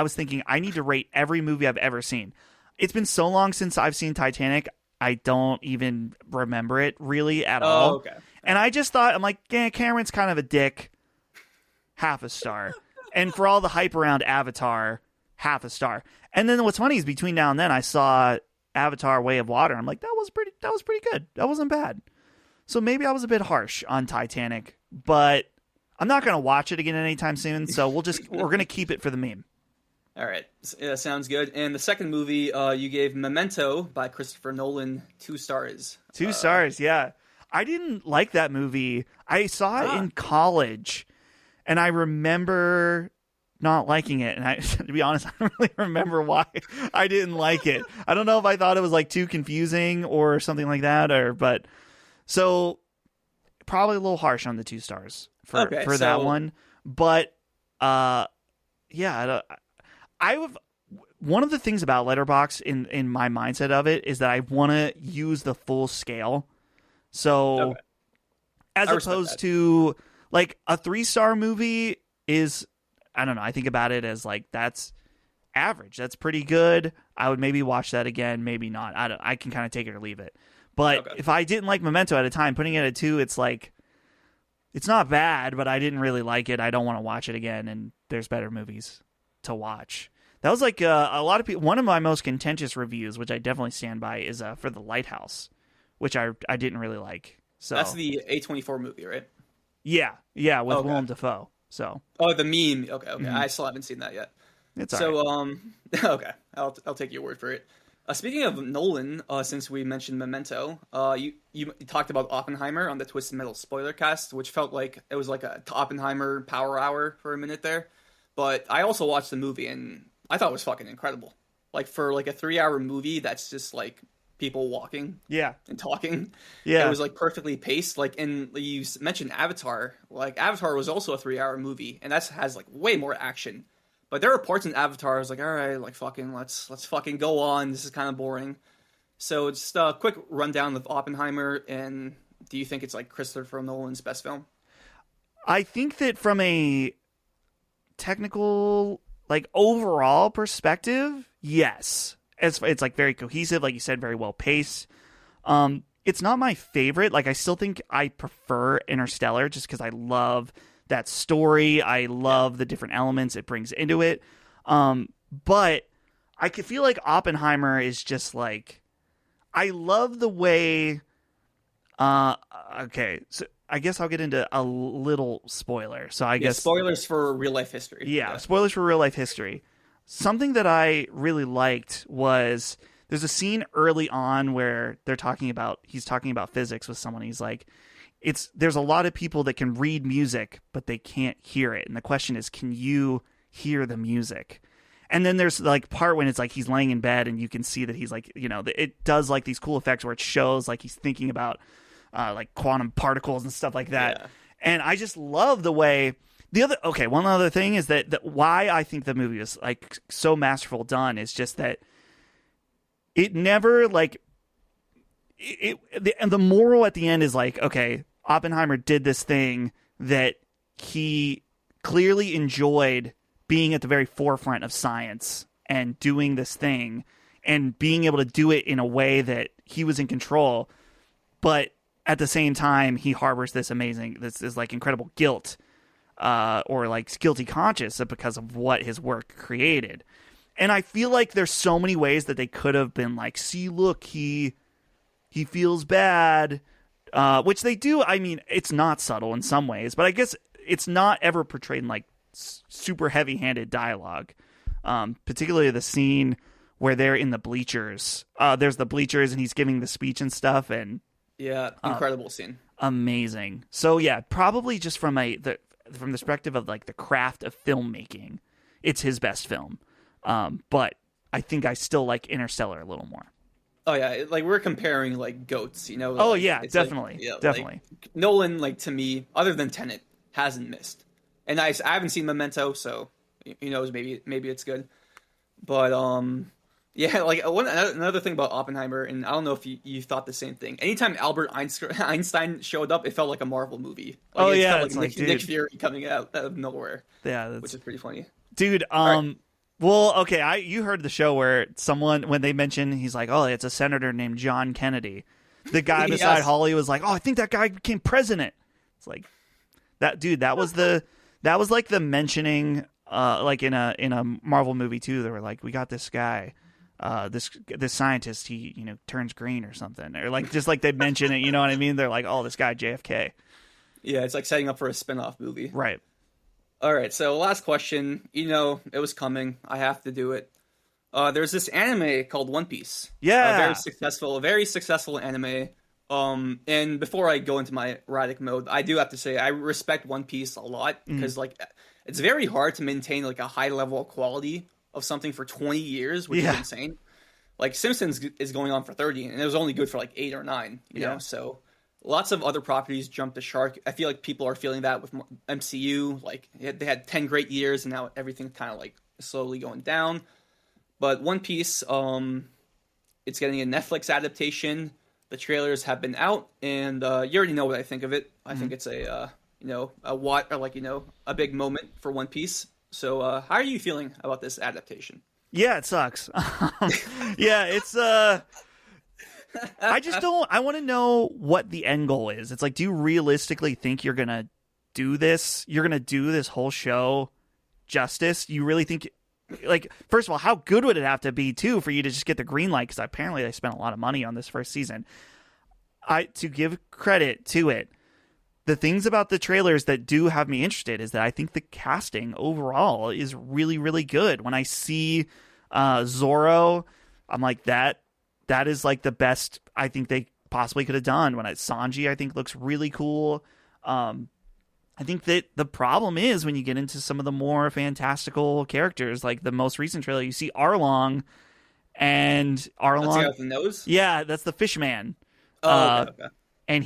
was thinking I need to rate every movie I've ever seen. It's been so long since I've seen Titanic, I don't even remember it really at all. Okay. And I just thought, I'm like, Cameron's kind of a dick. Half a star. And for all the hype around Avatar, half a star. And then what's funny is between now and then I saw Avatar Way of Water. I'm like, that was pretty good. That wasn't bad. So maybe I was a bit harsh on Titanic, but I'm not going to watch it again anytime soon. So we're going to keep it for the meme. All right. Sounds good. And the second movie, you gave Memento by Christopher Nolan 2 stars. 2 stars. Yeah. I didn't like that movie. I saw it in college and I remember not liking it. And to be honest, I don't really remember why I didn't like it. I don't know if I thought it was like too confusing or something like that, but so probably a little harsh on the 2 stars for that one. But yeah, one of the things about Letterboxd in my mindset of it is that I want to use the full scale. So as opposed to like a 3-star movie is, I don't know, I think about it as like, that's average. That's pretty good. I would maybe watch that again, maybe not. I can kind of take it or leave it. But if I didn't like Memento at a time, putting it at 2, it's like, it's not bad, but I didn't really like it. I don't want to watch it again, and there's better movies to watch. That was like a lot of people. One of my most contentious reviews, which I definitely stand by, is for The Lighthouse, which I didn't really like. So that's the A24 movie, right? Yeah, with Willem Dafoe. So the meme. Okay. Mm-hmm. I still haven't seen that yet. It's all right. Okay, I'll take your word for it. Speaking of Nolan, since we mentioned Memento, you talked about Oppenheimer on the Twisted Metal spoiler cast, which felt like it was like a Oppenheimer power hour for a minute there. But I also watched the movie and I thought it was fucking incredible. Like for like a 3-hour movie, that's just like people walking, and talking. Yeah, it was like perfectly paced. Like, and you mentioned Avatar. Like Avatar was also a 3-hour movie, and that has like way more action. But there are parts in Avatar I was like, all right, like fucking let's fucking go on. This is kind of boring. So just a quick rundown of Oppenheimer. And do you think it's like Christopher Nolan's best film? I think that from a technical, like overall perspective, yes. It's like very cohesive, like you said, very well paced. It's not my favorite. Like I still think I prefer Interstellar just because I love that story. I love the different elements it brings into it. But I could feel like Oppenheimer is just like, I love the way. Okay, so I guess I'll get into a little spoiler. So I guess spoilers for real life history. Yeah, spoilers for real life history. Something that I really liked was there's a scene early on where he's talking about physics with someone. He's like, there's a lot of people that can read music, but they can't hear it. And the question is, can you hear the music? And then there's like part when it's like he's laying in bed and you can see that he's like, it does like these cool effects where it shows like he's thinking about like quantum particles and stuff like that. Yeah. And I just love the way one other thing is that why I think the movie is like so masterful done is just that it never like and the moral at the end is like, okay, Oppenheimer did this thing that he clearly enjoyed being at the very forefront of science and doing this thing and being able to do it in a way that he was in control, but at the same time he harbors this is like incredible guilt or like guilty conscience because of what his work created. And I feel like there's so many ways that they could have been like, see, look, he feels bad, which they do. I mean, it's not subtle in some ways, but I guess it's not ever portrayed in like super heavy-handed dialogue. Particularly the scene where they're in the bleachers. There's the bleachers and he's giving the speech and stuff, and yeah, incredible scene. Amazing. So yeah, probably just from the perspective of like the craft of filmmaking, it's his best film. But I think I still like Interstellar a little more. Oh yeah, like we're comparing like goats, you know. Oh like, yeah, it's definitely, like, yeah, definitely. Like, Nolan, like to me, other than Tenet, hasn't missed. And I haven't seen Memento, so who knows? Maybe it's good. But yeah, like another thing about Oppenheimer, and I don't know if you thought the same thing. Anytime Albert Einstein showed up, it felt like a Marvel movie. Like, oh it yeah, felt it's like like Nick Fury coming out of nowhere. Yeah, which is pretty funny. Dude, right. Well, okay, you heard the show where someone, when they mentioned, he's like, oh, it's a senator named John Kennedy. The guy beside Yes. Holly was like, oh, I think that guy became president. It's like, that dude, that was like the mentioning, like in a Marvel movie too. They were like, we got this guy, this scientist, he, turns green or something. Or like, just like they mention it, you know what I mean? They're like, oh, this guy, JFK. Yeah, it's like setting up for a spin-off movie. Right. All right, so last question. It was coming. I have to do it. There's this anime called One Piece. Yeah. A very successful anime. And before I go into my Radec mode, I do have to say I respect One Piece a lot because like it's very hard to maintain like a high level of quality of something for 20 years, which is insane. Like Simpsons is going on for 30, and it was only good for like 8 or 9. You know, so. Lots of other properties jumped the shark. I feel like people are feeling that with MCU. Like they had 10 great years, and now everything's kind of like slowly going down. But One Piece, it's getting a Netflix adaptation. The trailers have been out, and you already know what I think of it. I think it's a big moment for One Piece. So how are you feeling about this adaptation? Yeah, it sucks. Yeah, it's I want to know what the end goal is. It's like, do you realistically think you're going to do this? You're going to do this whole show justice? You really think, like, first of all, how good would it have to be too for you to just get the green light? Because apparently they spent a lot of money on this first season. To give credit to it, the things about the trailers that do have me interested is that I think the casting overall is really, really good. When I see Zoro, I'm like, that is like the best I think they possibly could have done. When Sanji, I think, looks really cool. I think that the problem is when you get into some of the more fantastical characters, like the most recent trailer, you see Arlong, and Arlong. That's the guy with the nose? Yeah, that's the fish man. Okay. And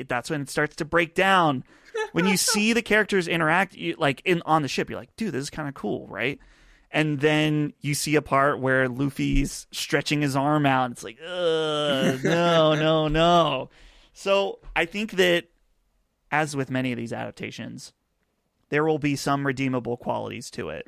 that's when it starts to break down. When you see the characters interact, on the ship, you're like, dude, this is kind of cool, right? And then you see a part where Luffy's stretching his arm out. It's like, no. So I think that, as with many of these adaptations, there will be some redeemable qualities to it.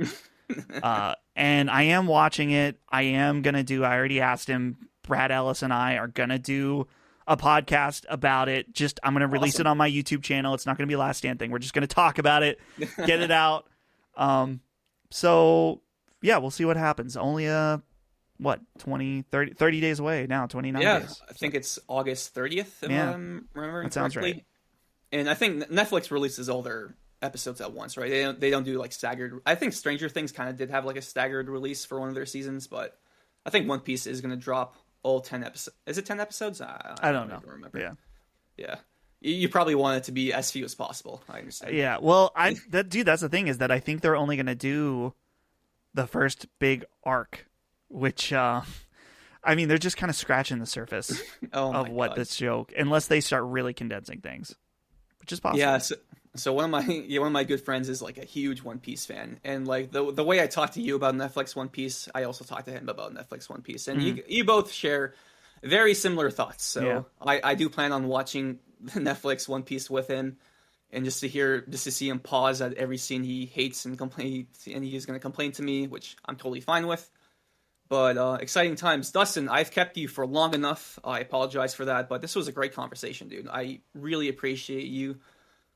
And I am watching it. I already asked him, Brad Ellis and I are going to do a podcast about it. I'm going to release it on my YouTube channel. It's not going to be a Last Stand thing. We're just going to talk about it, get it out. So yeah, we'll see what happens. Only 30 days away now, 29 days. I think it's August 30th, if I'm remembering that sounds correctly. right. And I think Netflix releases all their episodes at once, right? They don't do like staggered. I think Stranger Things kind of did have like a staggered release for one of their seasons, but I think One Piece is going to drop all 10 episodes. Is it 10 episodes? I don't know. Remember. Yeah. You probably want it to be as few as possible. I understand. Yeah. Well, that's the thing, is that I think they're only going to do the first big arc, which, they're just kind of scratching the surface of what this show, unless they start really condensing things, which is possible. Yeah. So one of my good friends is like a huge One Piece fan, and like the way I talk to you about Netflix One Piece, I also talk to him about Netflix One Piece, and you both share very similar thoughts. So I do plan on watching Netflix One Piece with him, and just to see him pause at every scene he hates and complain, and he's going to complain to me, which I'm totally fine with. But exciting times. Dustin, I've kept you for long enough. I apologize for that, but this was a great conversation, dude. I really appreciate you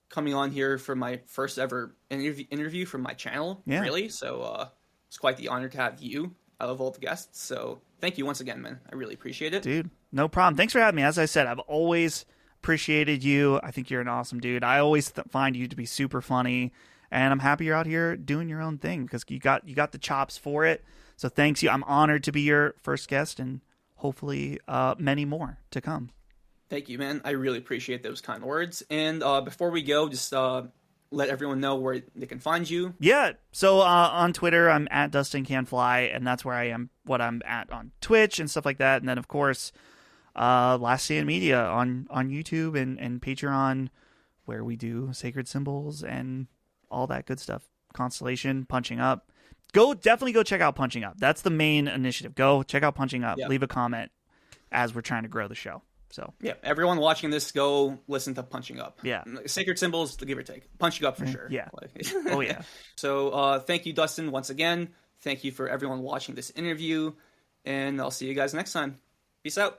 coming on here for my first ever interview from my channel. Yeah. Really. So It's quite the honor to have you out of all the guests. So thank you once again, man. I really appreciate it. Dude, no problem. Thanks for having me. As I said, I've always appreciated you. I think you're an awesome dude. I always find you to be super funny, and I'm happy you're out here doing your own thing because you got the chops for it. So thanks you. I'm honored to be your first guest, and hopefully many more to come. Thank you, man. I really appreciate those kind words. And before we go, just let everyone know where they can find you. Yeah. So on Twitter, I'm at Dustin Can Fly, and that's where I am. What I'm at on Twitch and stuff like that. And then of course, Last Stand Media on YouTube and Patreon, where we do sacred symbols and all that good stuff. Constellation, Punching Up. Definitely go check out Punching Up. That's the main initiative. Go check out Punching Up. Yeah. Leave a comment as we're trying to grow the show. So yeah, everyone watching this, go listen to Punching Up. Yeah, sacred symbols, give or take. Punching Up for sure. Yeah. Oh yeah. So thank you, Dustin, once again. Thank you for everyone watching this interview, and I'll see you guys next time. Peace out.